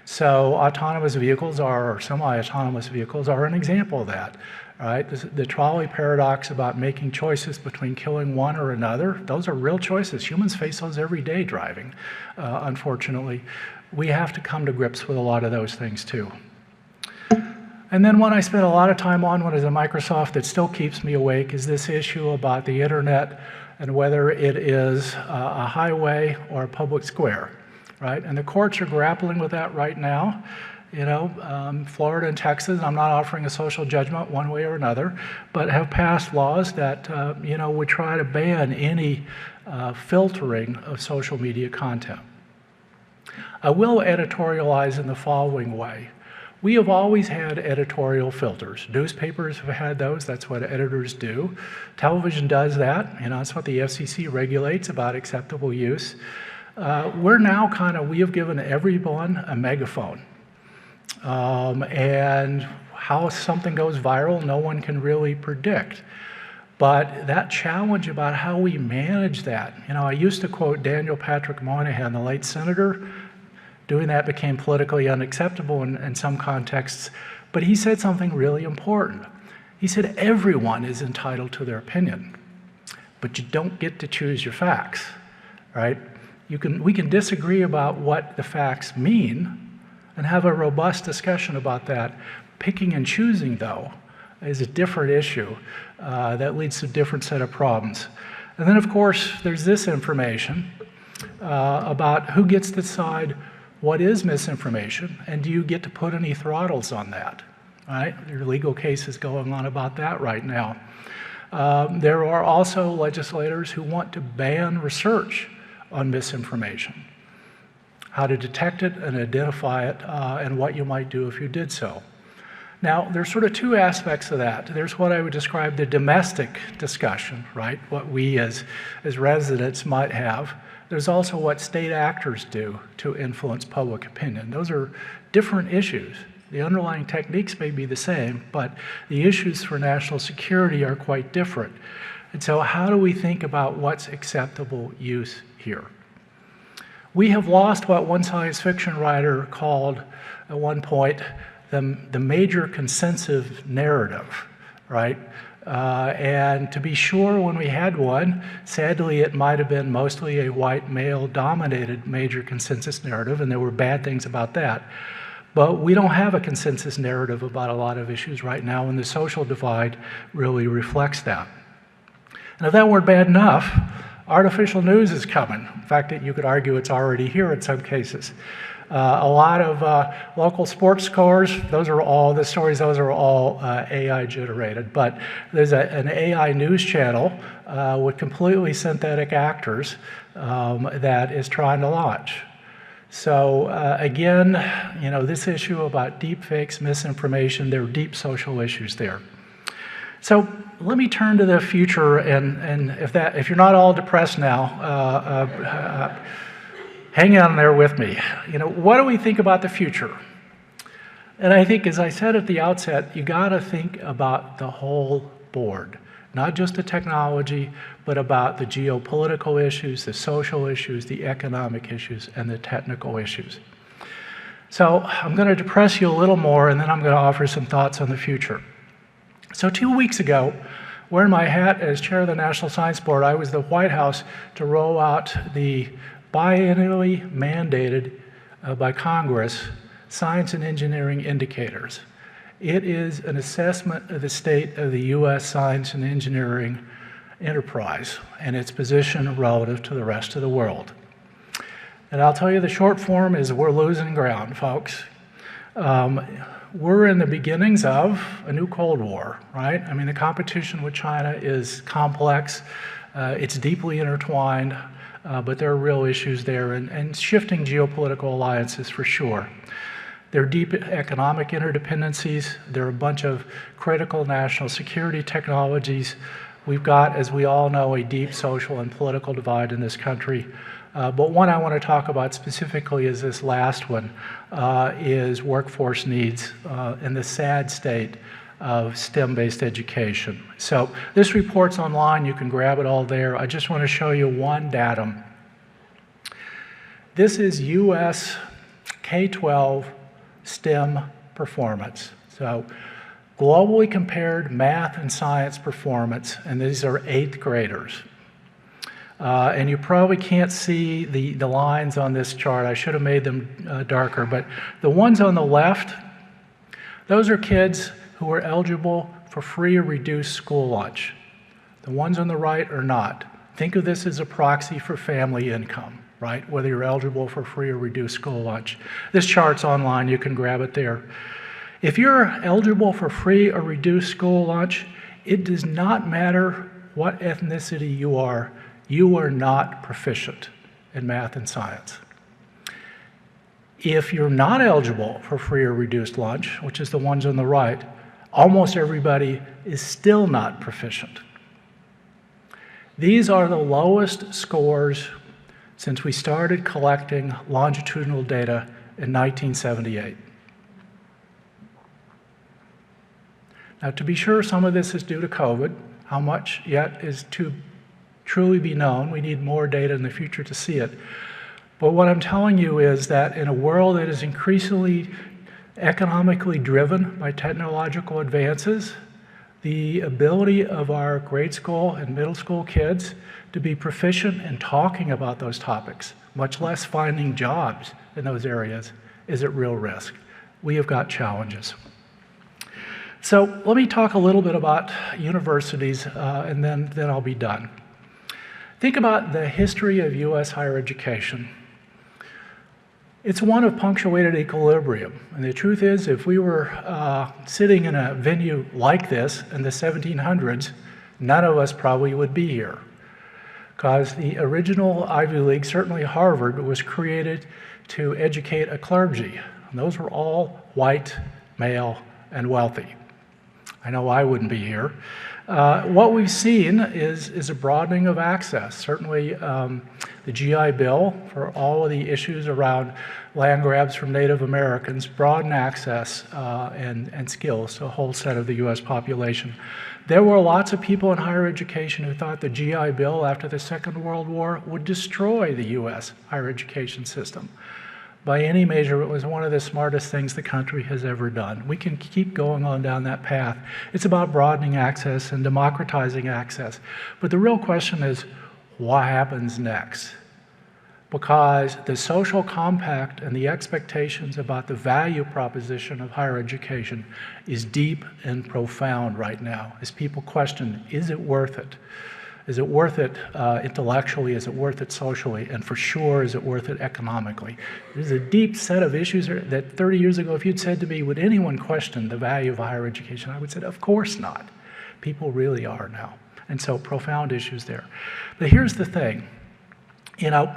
So autonomous vehicles or semi-autonomous vehicles are an example of that, right? The trolley paradox about making choices between killing one or another, those are real choices. Humans face those every day driving, unfortunately. We have to come to grips with a lot of those things too. And then one I spent a lot of time on when I was at Microsoft that still keeps me awake is this issue about the internet and whether it is a highway or a public square, right? And the courts are grappling with that right now. You know, Florida and Texas, I'm not offering a social judgment one way or another, but have passed laws that, you know, would try to ban any filtering of social media content. I will editorialize in the following way. We have always had editorial filters. Newspapers have had those, that's what editors do. Television does that, you know, that's what the FCC regulates about acceptable use. We're now we have given everyone a megaphone. And how something goes viral, no one can really predict. But that challenge about how we manage that, you know, I used to quote Daniel Patrick Moynihan, the late senator. Doing that became politically unacceptable in some contexts, but he said something really important. He said, everyone is entitled to their opinion, but you don't get to choose your facts, right? We can disagree about what the facts mean and have a robust discussion about that. Picking and choosing, though, is a different issue that leads to a different set of problems. And then, of course, there's this information about who gets to decide what is misinformation, and do you get to put any throttles on that, right? There are legal cases going on about that right now. There are also legislators who want to ban research on misinformation, how to detect it and identify it, and what you might do if you did so. Now, there's sort of two aspects of that. There's what I would describe the domestic discussion, right? What we as residents might have. There's also what state actors do to influence public opinion. Those are different issues. The underlying techniques may be the same, but the issues for national security are quite different. And so how do we think about what's acceptable use here? We have lost what one science fiction writer called at one point the major consensus narrative, right? And to be sure, when we had one, sadly, it might have been mostly a white male-dominated major consensus narrative, and there were bad things about that. But we don't have a consensus narrative about a lot of issues right now, and the social divide really reflects that. And if that weren't bad enough, artificial news is coming. In fact, you could argue it's already here in some cases. A lot of local sports scores, those are all AI generated, but there's an AI news channel with completely synthetic actors that is trying to launch. So again, you know, this issue about deep fakes, misinformation, there are deep social issues there. So let me turn to the future, and if you're not all depressed now, hang on there with me. You know, what do we think about the future? And I think, as I said at the outset, you got to think about the whole board, not just the technology, but about the geopolitical issues, the social issues, the economic issues, and the technical issues. So I'm going to depress you a little more, and then I'm going to offer some thoughts on the future. So 2 weeks ago, wearing my hat as chair of the National Science Board, I was at the White House to roll out the biennially mandated by Congress science and engineering indicators. It is an assessment of the state of the U.S. science and engineering enterprise and its position relative to the rest of the world. And I'll tell you, the short form is we're losing ground, folks. We're in the beginnings of a new Cold War, right? I mean, the competition with China is complex. It's deeply intertwined. But there are real issues there and shifting geopolitical alliances for sure. There are deep economic interdependencies. There are a bunch of critical national security technologies. We've got, as we all know, a deep social and political divide in this country. But one I want to talk about specifically is this last one, is workforce needs and the sad state of STEM-based education. So this report's online, you can grab it all there. I just want to show you one datum. This is US K-12 STEM performance. So globally compared math and science performance, and these are 8th graders. And you probably can't see the lines on this chart. I should have made them darker, but the ones on the left, those are kids who are eligible for free or reduced school lunch. The ones on the right are not. Think of this as a proxy for family income, right? Whether you're eligible for free or reduced school lunch. This chart's online, you can grab it there. If you're eligible for free or reduced school lunch, it does not matter what ethnicity you are not proficient in math and science. If you're not eligible for free or reduced lunch, which is the ones on the right, almost everybody is still not proficient. These are the lowest scores since we started collecting longitudinal data in 1978. Now, to be sure, some of this is due to COVID. How much yet is to truly be known. We need more data in the future to see it. But what I'm telling you is that in a world that is increasingly economically driven by technological advances, the ability of our grade school and middle school kids to be proficient in talking about those topics, much less finding jobs in those areas, is at real risk. We have got challenges. So let me talk a little bit about universities, and then I'll be done. Think about the history of US higher education. It's one of punctuated equilibrium. And the truth is, if we were sitting in a venue like this in the 1700s, none of us probably would be here. Because the original Ivy League, certainly Harvard, was created to educate a clergy. And those were all white, male, and wealthy. I know I wouldn't be here. What we've seen is a broadening of access. Certainly the GI Bill, for all of the issues around land grabs from Native Americans, broadened access and skills to a whole set of the US population. There were lots of people in higher education who thought the GI Bill after the Second World War would destroy the US higher education system. By any measure, it was one of the smartest things the country has ever done. We can keep going on down that path. It's about broadening access and democratizing access. But the real question is, what happens next? Because the social compact and the expectations about the value proposition of higher education is deep and profound right now, as people question, is it worth it? Is it worth it intellectually? Is it worth it socially? And for sure, is it worth it economically? There's a deep set of issues that 30 years ago, if you'd said to me, would anyone question the value of higher education? I would say, of course not. People really are now. And so profound issues there. But here's the thing. You know,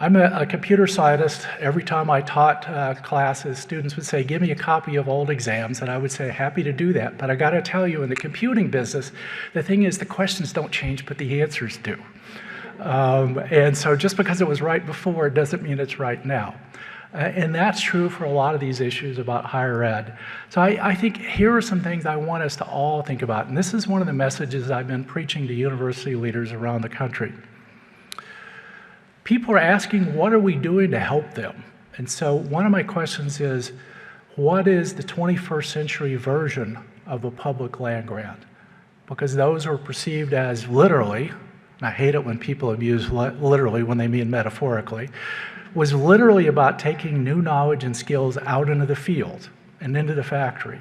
I'm a computer scientist. Every time I taught classes, students would say, give me a copy of old exams, and I would say, happy to do that. But I gotta tell you, in the computing business, the thing is the questions don't change, but the answers do. And so just because it was right before doesn't mean it's right now. And that's true for a lot of these issues about higher ed. So I think here are some things I want us to all think about. And this is one of the messages I've been preaching to university leaders around the country. People are asking, what are we doing to help them? And so one of my questions is, what is the 21st century version of a public land grant? Because those are perceived as literally, and I hate it when people abuse literally when they mean metaphorically, was literally about taking new knowledge and skills out into the field and into the factory.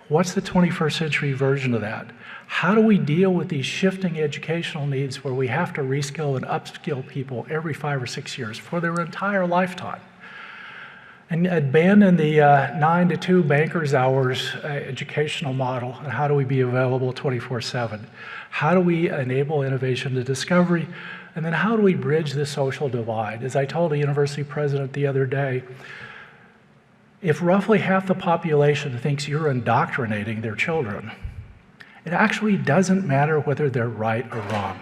What's the 21st century version of that? How do we deal with these shifting educational needs where we have to reskill and upskill people every 5 or 6 years for their entire lifetime? And abandon the 9 to 2 banker's hours educational model, and how do we be available 24/7? How do we enable innovation to discovery? And then how do we bridge the social divide? As I told a university president the other day, if roughly half the population thinks you're indoctrinating their children, it actually doesn't matter whether they're right or wrong.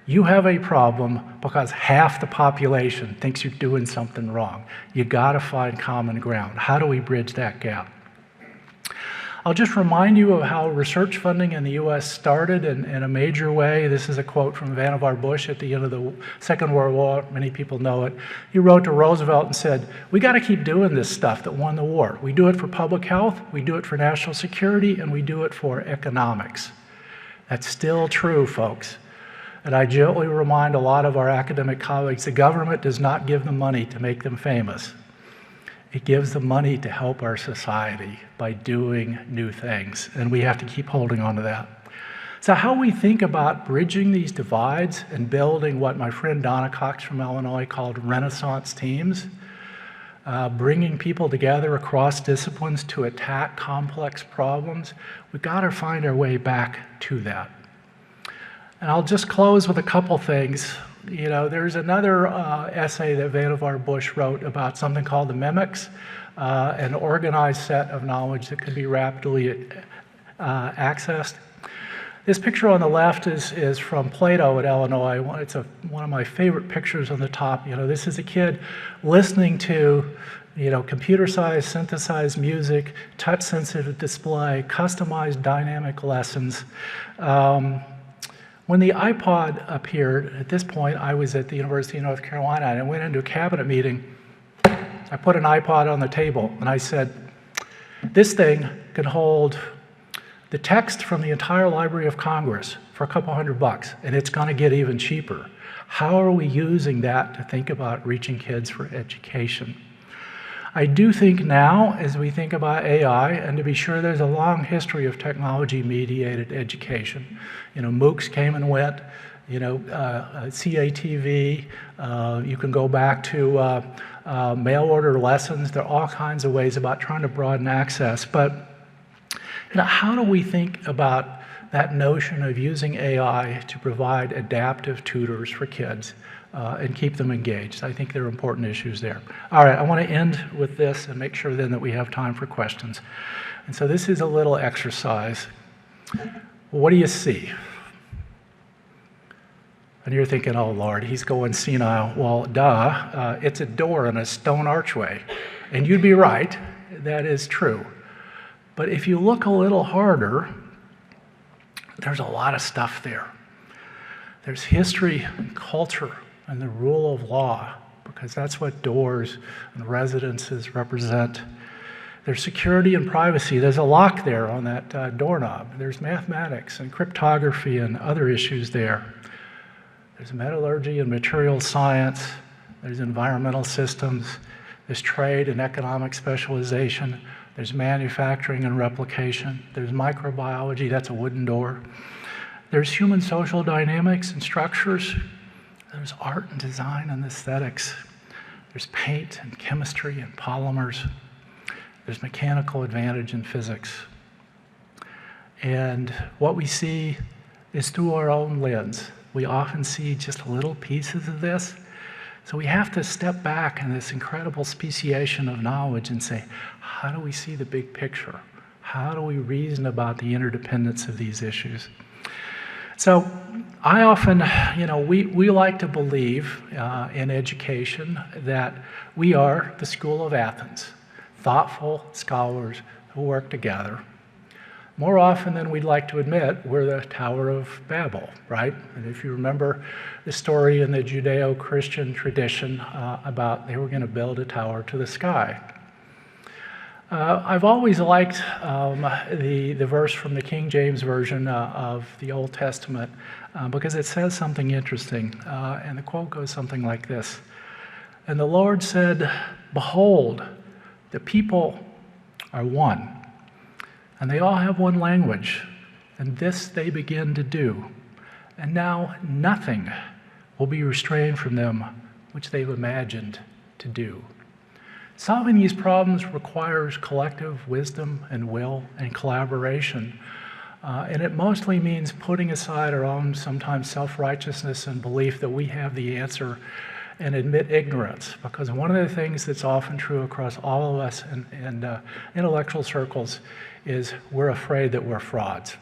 You have a problem because half the population thinks you're doing something wrong. You got to find common ground. How do we bridge that gap? I'll just remind you of how research funding in the US started in a major way. This is a quote from Vannevar Bush at the end of the Second World War. Many people know it. He wrote to Roosevelt and said, we got to keep doing this stuff that won the war. We do it for public health, we do it for national security, and we do it for economics. That's still true, folks. And I gently remind a lot of our academic colleagues, the government does not give them money to make them famous. It gives them money to help our society by doing new things, and we have to keep holding on to that. So how we think about bridging these divides and building what my friend Donna Cox from Illinois called Renaissance teams, bringing people together across disciplines to attack complex problems, we've got to find our way back to that. And I'll just close with a couple things. You know, there's another essay that Vannevar Bush wrote about something called the mimics, an organized set of knowledge that can be rapidly accessed. This picture on the left is from Plato at Illinois. It's one of my favorite pictures on the top. You know, this is a kid listening to, you know, computer-sized, synthesized music, touch-sensitive display, customized dynamic lessons. When the iPod appeared, at this point, I was at the University of North Carolina, and I went into a cabinet meeting. I put an iPod on the table, and I said, this thing can hold the text from the entire Library of Congress for a couple $100, and it's going to get even cheaper. How are we using that to think about reaching kids for education? I do think now, as we think about AI, and to be sure, there's a long history of technology-mediated education. You know, MOOCs came and went, you know, CATV, you can go back to mail order lessons. There are all kinds of ways about trying to broaden access. But you know, how do we think about that notion of using AI to provide adaptive tutors for kids and keep them engaged? I think there are important issues there. All right, I want to end with this and make sure then that we have time for questions. And so this is a little exercise. What do you see? And you're thinking, oh Lord, he's going senile. Well, duh, it's a door and a stone archway. And you'd be right, that is true. But if you look a little harder, there's a lot of stuff there. There's history and culture and the rule of law, because that's what doors and residences represent. There's security and privacy. There's a lock there on that doorknob. There's mathematics and cryptography and other issues there. There's metallurgy and material science. There's environmental systems. There's trade and economic specialization. There's manufacturing and replication. There's microbiology, that's a wooden door. There's human social dynamics and structures. There's art and design and aesthetics. There's paint and chemistry and polymers. There's mechanical advantage in physics. And what we see is through our own lens. We often see just little pieces of this. So we have to step back in this incredible speciation of knowledge and say, how do we see the big picture? How do we reason about the interdependence of these issues? So I often, you know, we like to believe in education that we are the School of Athens, thoughtful scholars who work together. More often than we'd like to admit, we're the Tower of Babel, right? And if you remember the story in the Judeo-Christian tradition about they were going to build a tower to the sky. I've always liked the verse from the King James Version of the Old Testament because it says something interesting. And the quote goes something like this. And the Lord said, behold, the people are one. And they all have one language, and this they begin to do. And now nothing will be restrained from them which they've imagined to do. Solving these problems requires collective wisdom and will and collaboration. And it mostly means putting aside our own sometimes self-righteousness and belief that we have the answer and admit ignorance. Because one of the things that's often true across all of us in intellectual circles is we're afraid that we're frauds.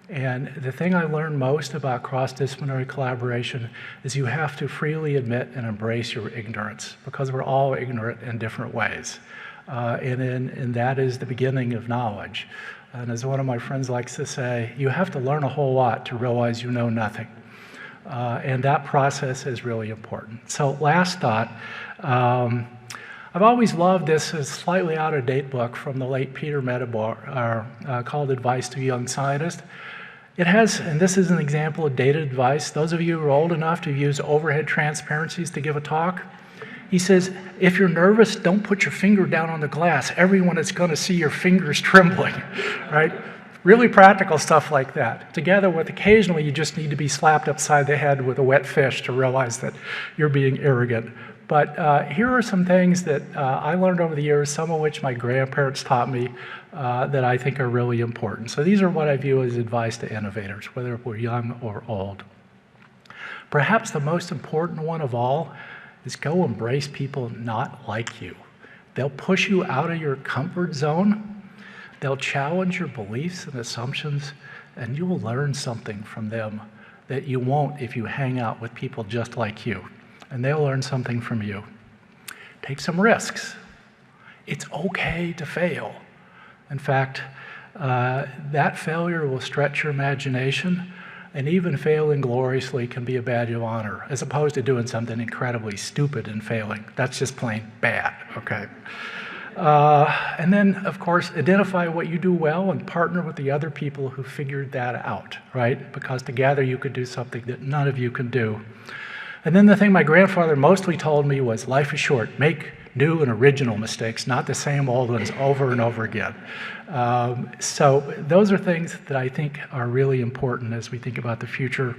And the thing I learned most about cross-disciplinary collaboration is you have to freely admit and embrace your ignorance, because we're all ignorant in different ways. And that is the beginning of knowledge. And as one of my friends likes to say, you have to learn a whole lot to realize you know nothing. And that process is really important. So last thought, I've always loved this slightly out-of-date book from the late Peter Medabor called Advice to Young Scientists. It has, and this is an example of dated advice, those of you who are old enough to use overhead transparencies to give a talk, he says, if you're nervous, don't put your finger down on the glass. Everyone is going to see your fingers trembling, right? Really practical stuff like that. Together with occasionally you just need to be slapped upside the head with a wet fish to realize that you're being arrogant. But here are some things that I learned over the years, some of which my grandparents taught me, that I think are really important. So these are what I view as advice to innovators, whether we're young or old. Perhaps the most important one of all is go embrace people not like you. They'll push you out of your comfort zone. They'll challenge your beliefs and assumptions, and you will learn something from them that you won't if you hang out with people just like you. And they'll learn something from you. Take some risks. It's okay to fail. In fact, that failure will stretch your imagination, and even failing gloriously can be a badge of honor, as opposed to doing something incredibly stupid and failing. That's just plain bad, okay? And then, of course, identify what you do well and partner with the other people who figured that out, right? Because together you could do something that none of you can do. And then the thing my grandfather mostly told me was, life is short. Make new and original mistakes, not the same old ones over and over again. So those are things that I think are really important as we think about the future.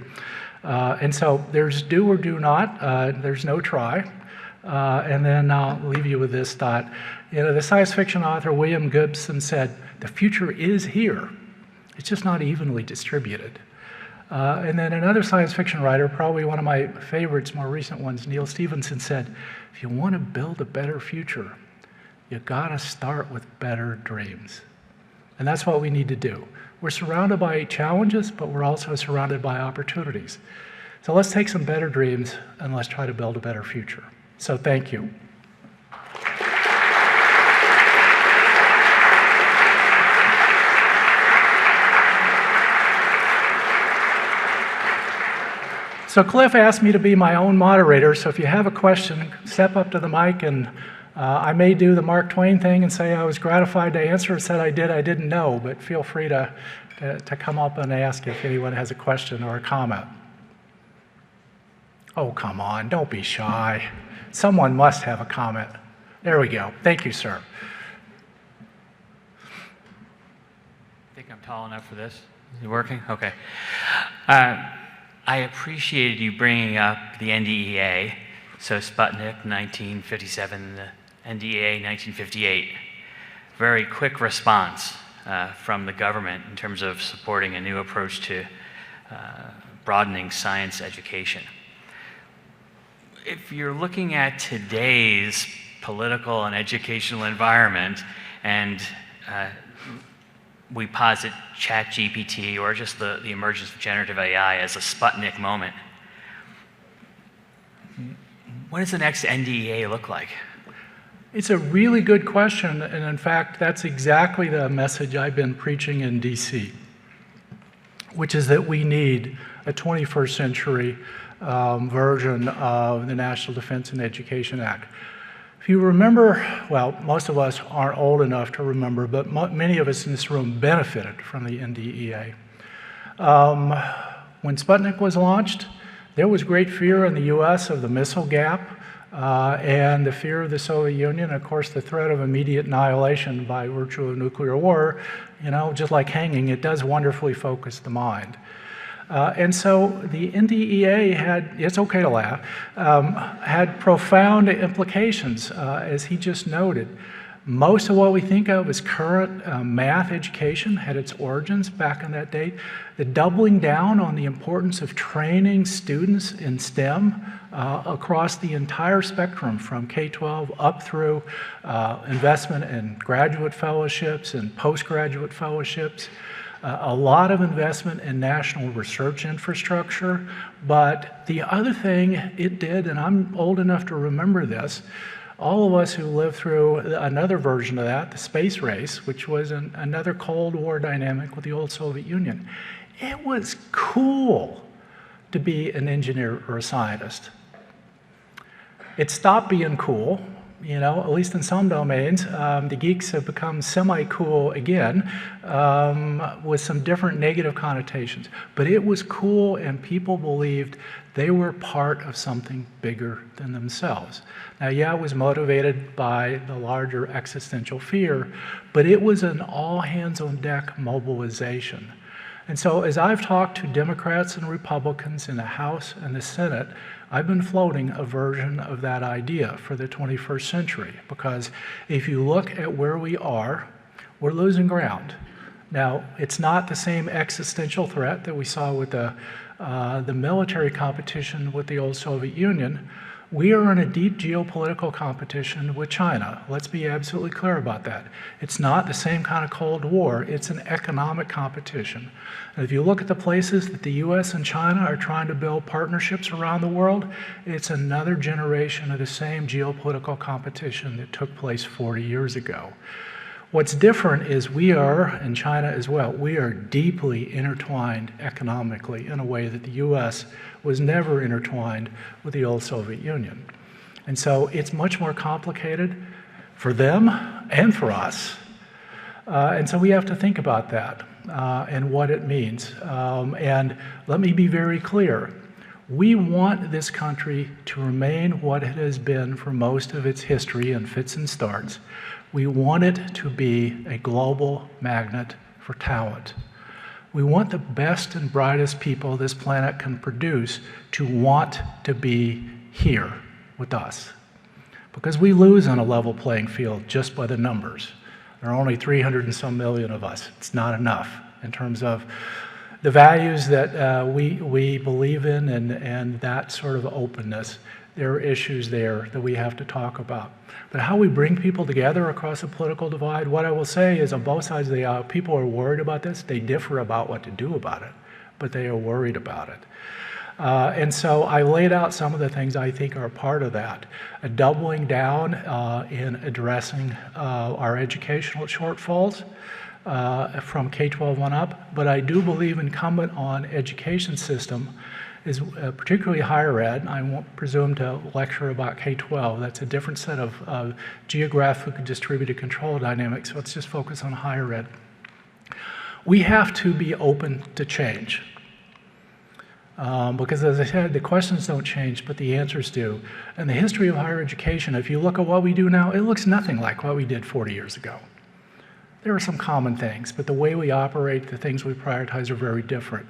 And so there's do or do not. There's no try. And then I'll leave you with this thought. You know, the science fiction author William Gibson said, the future is here. It's just not evenly distributed. And then another science fiction writer, probably one of my favorites, more recent ones, Neil Stephenson, said, if you want to build a better future, you gotta start with better dreams. And that's what we need to do. We're surrounded by challenges, but we're also surrounded by opportunities. So let's take some better dreams and let's try to build a better future. So thank you. So Cliff asked me to be my own moderator, so if you have a question, step up to the mic, and I may do the Mark Twain thing and say I was gratified to answer, or said I didn't know, but feel free to come up and ask if anyone has a question or a comment. Oh, come on, don't be shy. Someone must have a comment. There we go. Thank you, sir. Think I'm tall enough for this? Is it working? Okay. I appreciated you bringing up the NDEA, so Sputnik 1957, the NDEA 1958. Very quick response from the government in terms of supporting a new approach to broadening science education. If you're looking at today's political and educational environment, and we posit ChatGPT or just the emergence of generative AI as a Sputnik moment, what does the next NDEA look like? It's a really good question, and in fact, that's exactly the message I've been preaching in DC, which is that we need a 21st century version of the National Defense and Education Act. If you remember, well, most of us aren't old enough to remember, but many of us in this room benefited from the NDEA. When Sputnik was launched, there was great fear in the US of the missile gap and the fear of the Soviet Union, of course, the threat of immediate annihilation by virtue of nuclear war. You know, just like hanging, it does wonderfully focus the mind. And so the NDEA had, it's okay to laugh, had profound implications, as he just noted. Most of what we think of as current math education had its origins back in that day. The doubling down on the importance of training students in STEM across the entire spectrum from K-12 up through investment in graduate fellowships and postgraduate fellowships. A lot of investment in national research infrastructure, but the other thing it did, and I'm old enough to remember this, all of us who lived through another version of that, the space race, which was another Cold War dynamic with the old Soviet Union, it was cool to be an engineer or a scientist. It stopped being cool, at least in some domains. The geeks have become semi-cool again, with some different negative connotations. But it was cool, and people believed they were part of something bigger than themselves. Now, yeah, it was motivated by the larger existential fear, but it was an all-hands-on-deck mobilization. And so as I've talked to Democrats and Republicans in the House and the Senate, I've been floating a version of that idea for the 21st century, because if you look at where we are, we're losing ground. Now, it's not the same existential threat that we saw with the military competition with the old Soviet Union. We are in a deep geopolitical competition with China. Let's be absolutely clear about that. It's not the same kind of Cold War. It's an economic competition. And if you look at the places that the US and China are trying to build partnerships around the world, it's another generation of the same geopolitical competition that took place 40 years ago. What's different is we are, and China as well, we are deeply intertwined economically in a way that the US was never intertwined with the old Soviet Union. And so it's much more complicated for them and for us. And so we have to think about that and what it means. And let me be very clear. We want this country to remain what it has been for most of its history in fits and starts. We want it to be a global magnet for talent. We want the best and brightest people this planet can produce to want to be here with us. Because we lose on a level playing field just by the numbers. There are only 300 and some million of us. It's not enough in terms of the values that we believe in and that sort of openness. There are issues there that we have to talk about. But how we bring people together across a political divide, what I will say is on both sides of the aisle, people are worried about this. They differ about what to do about it, but they are worried about it. And so I laid out some of the things I think are part of that. A doubling down in addressing our educational shortfalls from K-12 on up, but I do believe incumbent on education system is particularly higher ed. I won't presume to lecture about K-12. That's a different set of geographically distributed control dynamics. So let's just focus on higher ed. We have to be open to change. Because as I said, the questions don't change, but the answers do. And the history of higher education, if you look at what we do now, it looks nothing like what we did 40 years ago. There are some common things, but the way we operate, the things we prioritize are very different.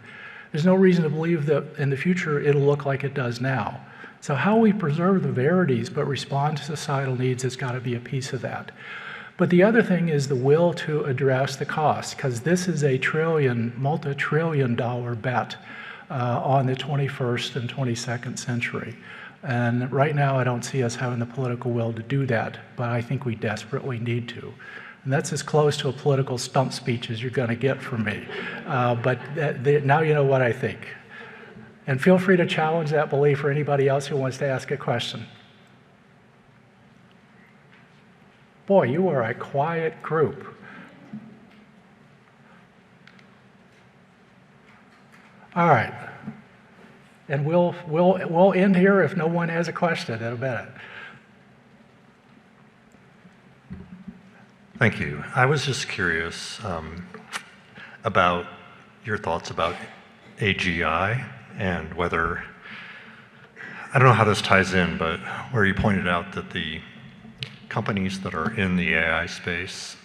There's no reason to believe that in the future it'll look like it does now. So how we preserve the verities but respond to societal needs has got to be a piece of that. But the other thing is the will to address the cost, because this is a multi-trillion dollar bet on the 21st and 22nd century. And right now I don't see us having the political will to do that, but I think we desperately need to. And that's as close to a political stump speech as you're going to get from me. But now you know what I think. And feel free to challenge that belief for anybody else who wants to ask a question. Boy, you are a quiet group. All right. And we'll end here if no one has a question in a minute. Thank you. I was just curious about your thoughts about AGI and whether, I don't know how this ties in, but where you pointed out that the companies that are in the AI space,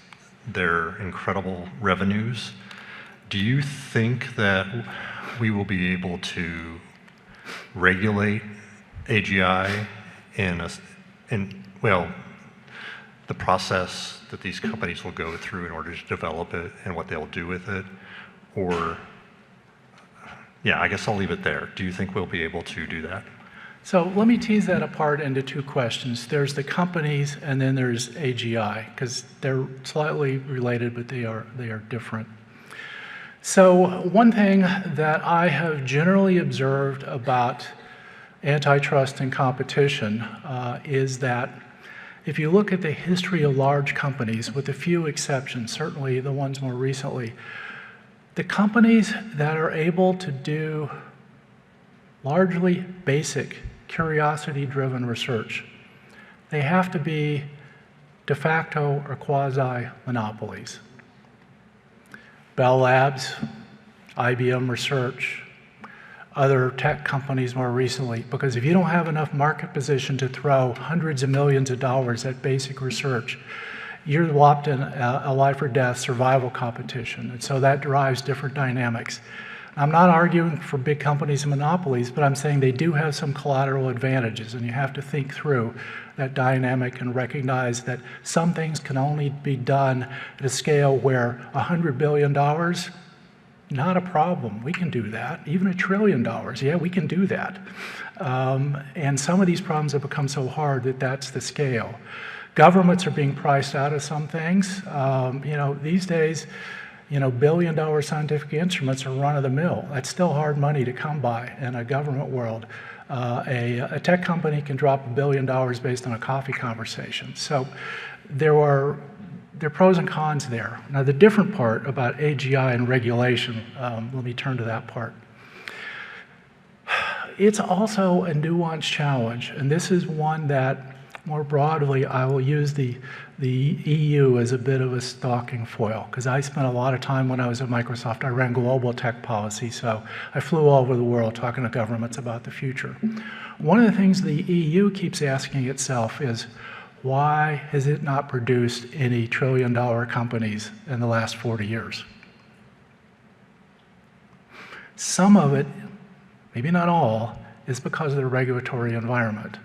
their incredible revenues, do you think that we will be able to regulate AGI the process that these companies will go through in order to develop it and what they'll do with it? Or, yeah, I guess I'll leave it there. Do you think we'll be able to do that? So let me tease that apart into two questions. There's the companies and then there's AGI, because they're slightly related, but they are different. So one thing that I have generally observed about antitrust and competition is that if you look at the history of large companies, with a few exceptions, certainly the ones more recently, the companies that are able to do largely basic, curiosity-driven research, they have to be de facto or quasi-monopolies. Bell Labs, IBM Research, other tech companies more recently, because if you don't have enough market position to throw hundreds of millions of dollars at basic research, you're locked in a life or death survival competition. And so that drives different dynamics. I'm not arguing for big companies and monopolies, but I'm saying they do have some collateral advantages, and you have to think through that dynamic and recognize that some things can only be done at a scale where $100 billion, not a problem. We can do that. Even $1 trillion, yeah, we can do that. And some of these problems have become so hard that that's the scale. Governments are being priced out of some things. These days, billion-dollar scientific instruments are run-of-the-mill. That's still hard money to come by in a government world. A tech company can drop $1 billion based on a coffee conversation. So there are pros and cons there. Now, the different part about AGI and regulation, let me turn to that part. It's also a nuanced challenge, and this is one that, more broadly, I will use the EU as a bit of a stalking foil, because I spent a lot of time when I was at Microsoft. I ran global tech policy, so I flew all over the world talking to governments about the future. One of the things the EU keeps asking itself is, why has it not produced any trillion-dollar companies in the last 40 years? Some of it, maybe not all, is because of the regulatory environment.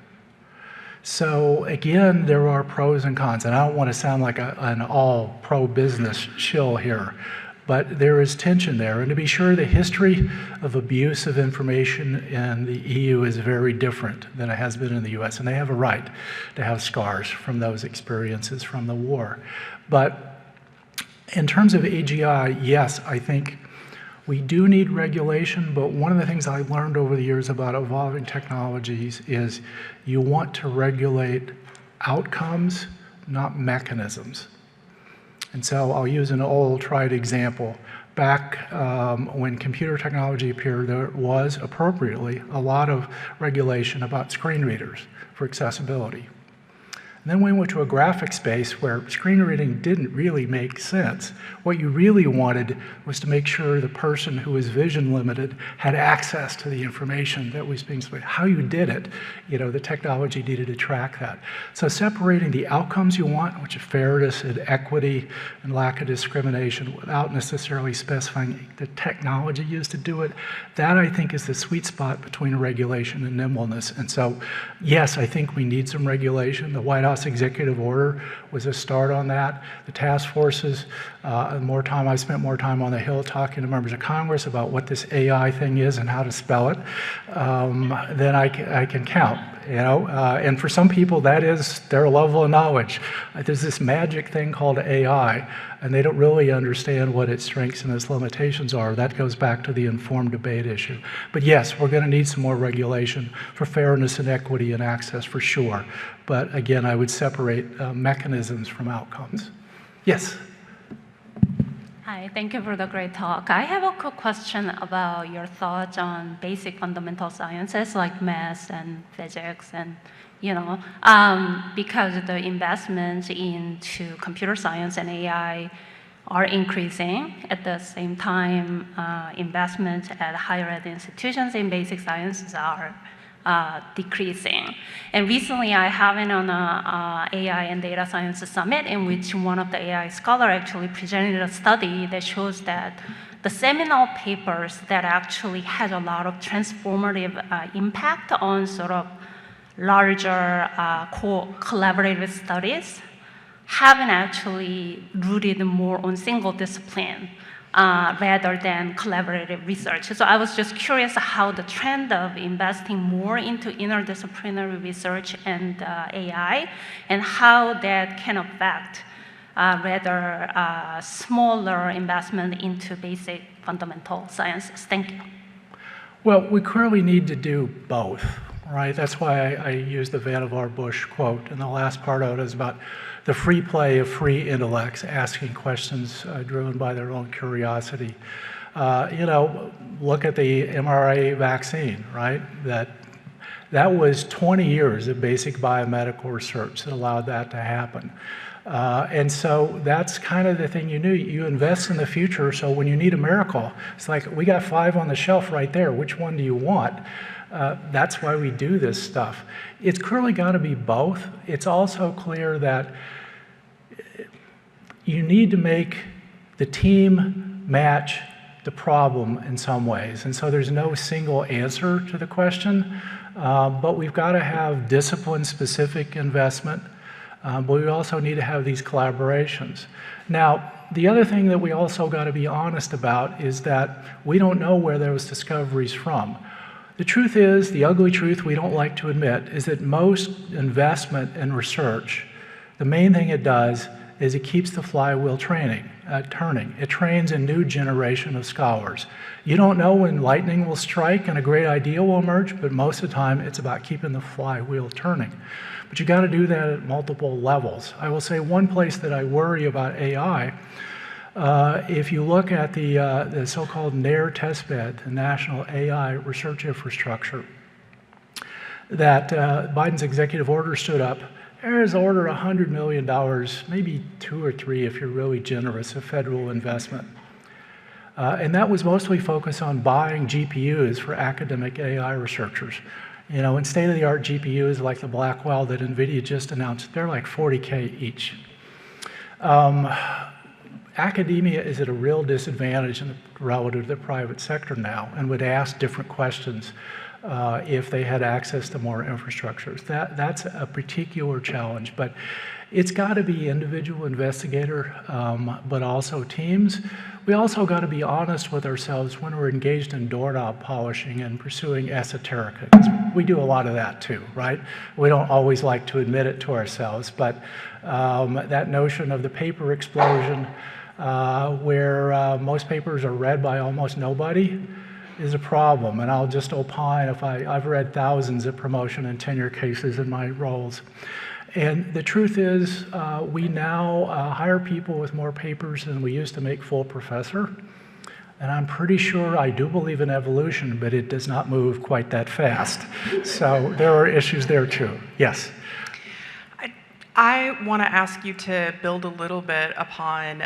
So again, there are pros and cons, and I don't want to sound like an all pro-business shill here, but there is tension there. And to be sure, the history of abuse of information in the EU is very different than it has been in the US, and they have a right to have scars from those experiences from the war. But in terms of AGI, yes, I think we do need regulation, but one of the things I learned over the years about evolving technologies is you want to regulate outcomes, not mechanisms. And so I'll use an old tried example. Back when computer technology appeared, there was appropriately a lot of regulation about screen readers for accessibility. And then we went to a graphic space where screen reading didn't really make sense. What you really wanted was to make sure the person who was vision limited had access to the information that was being displayed. How you did it, the technology needed to track that. So separating the outcomes you want, which are fairness and equity and lack of discrimination, without necessarily specifying the technology used to do it, that I think is the sweet spot between regulation and nimbleness. And so, yes, I think we need some regulation. The White House executive order was a start on that. The task forces, I spent more time on the Hill talking to members of Congress about what this AI thing is and how to spell it, than I can count. And for some people, that is their level of knowledge. There's this magic thing called AI, and they don't really understand what its strengths and its limitations are. That goes back to the informed debate issue. But yes, we're going to need some more regulation for fairness and equity and access for sure. But again, I would separate mechanisms from outcomes. Yes? Hi, thank you for the great talk. I have a quick question about your thoughts on basic fundamental sciences like math and physics and, because the investments into computer science and AI are increasing. At the same time, investments at higher ed institutions in basic sciences are decreasing. And recently I have been on a AI and data science summit in which one of the AI scholars actually presented a study that shows that the seminal papers that actually had a lot of transformative impact on sort of larger collaborative studies haven't actually rooted more on single discipline rather than collaborative research. So I was just curious how the trend of investing more into interdisciplinary research and AI and how that can affect rather smaller investment into basic fundamental sciences? Thank you. Well, we clearly need to do both, right? That's why I used the Vannevar Bush quote, and the last part of it is about the free play of free intellects asking questions driven by their own curiosity. Look at the mRNA vaccine, right? That was 20 years of basic biomedical research that allowed that to happen. And so that's kind of the thing you do. You invest in the future, so when you need a miracle, it's like, we got 5 on the shelf right there. Which one do you want? That's why we do this stuff. It's clearly got to be both. It's also clear that you need to make the team match the problem in some ways. And so there's no single answer to the question, but we've got to have discipline-specific investment. But we also need to have these collaborations. Now, the other thing that we also got to be honest about is that we don't know where those discoveries from. The truth is, the ugly truth we don't like to admit, is that most investment in research, the main thing it does is it keeps the flywheel turning. It trains a new generation of scholars. You don't know when lightning will strike and a great idea will emerge, but most of the time it's about keeping the flywheel turning. But you got to do that at multiple levels. I will say one place that I worry about AI, if you look at the so-called NAIR testbed, the National AI Research Infrastructure, that Biden's executive order stood up, there's order $100 million, maybe 2 or 3 if you're really generous, of federal investment. And that was mostly focused on buying GPUs for academic AI researchers. In state-of-the-art GPUs like the Blackwell that NVIDIA just announced, they're like $40K each. Academia is at a real disadvantage relative to the private sector now and would ask different questions if they had access to more infrastructures. That's a particular challenge, but it's got to be individual investigator, but also teams. We also got to be honest with ourselves when we're engaged in doorknob polishing and pursuing esoterica, because we do a lot of that too, right? We don't always like to admit it to ourselves, but that notion of the paper explosion, where most papers are read by almost nobody, is a problem. And I'll just opine, I've read thousands of promotion and tenure cases in my roles. And the truth is, we now hire people with more papers than we used to make full professor. And I'm pretty sure I do believe in evolution, but it does not move quite that fast. So there are issues there too. Yes? I want to ask you to build a little bit upon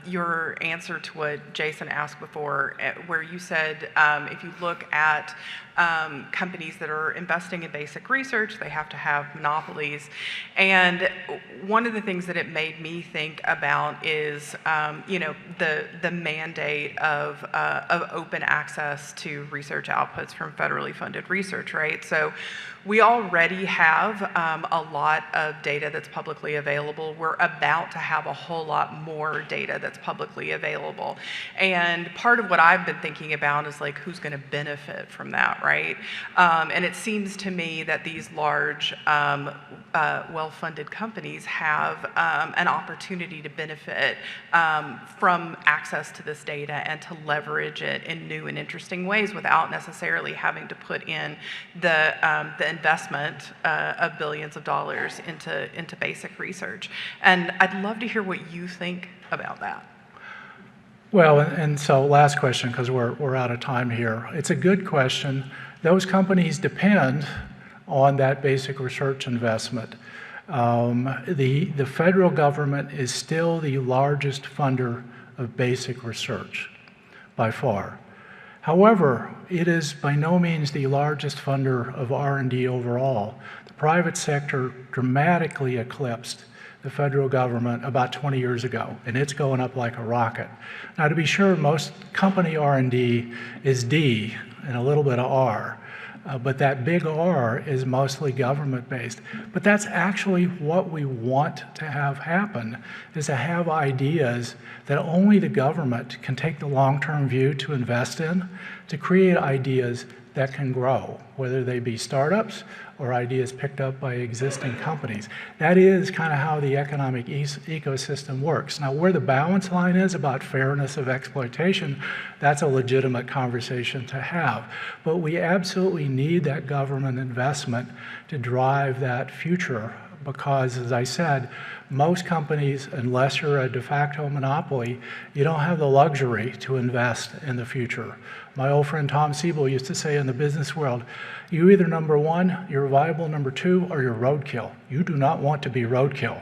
your answer to what Jason asked before, where you said if you look at companies that are investing in basic research, they have to have monopolies. And one of the things that it made me think about is, the mandate of open access to research outputs from federally funded research, right? So we already have a lot of data that's publicly available. We're about to have a whole lot more data that's publicly available. And part of what I've been thinking about is like, who's going to benefit from that, right? And it seems to me that these large, well-funded companies have an opportunity to benefit from access to this data and to leverage it in new and interesting ways without necessarily having to put in the investment of billions of dollars into basic research. And I'd love to hear what you think about that. Well, and so last question, because we're out of time here. It's a good question. Those companies depend on that basic research investment. The federal government is still the largest funder of basic research by far. However, it is by no means the largest funder of R&D overall. The private sector dramatically eclipsed the federal government about 20 years ago, and it's going up like a rocket. Now, to be sure, most company R&D is D and a little bit of R, but that big R is mostly government-based. But that's actually what we want to have happen, is to have ideas that only the government can take the long-term view to invest in, to create ideas that can grow, whether they be startups or ideas picked up by existing companies. That is kind of how the economic ecosystem works. Now, where the balance line is about fairness of exploitation, that's a legitimate conversation to have. But we absolutely need that government investment to drive that future because, as I said, most companies, unless you're a de facto monopoly, you don't have the luxury to invest in the future. My old friend Tom Siebel used to say in the business world, you either number one, you're viable number two, or you're roadkill. You do not want to be roadkill.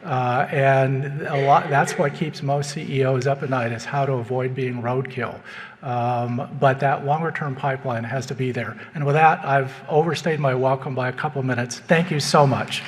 And that's what keeps most CEOs up at night is how to avoid being roadkill. But that longer term pipeline has to be there. And with that, I've overstayed my welcome by a couple minutes. Thank you so much.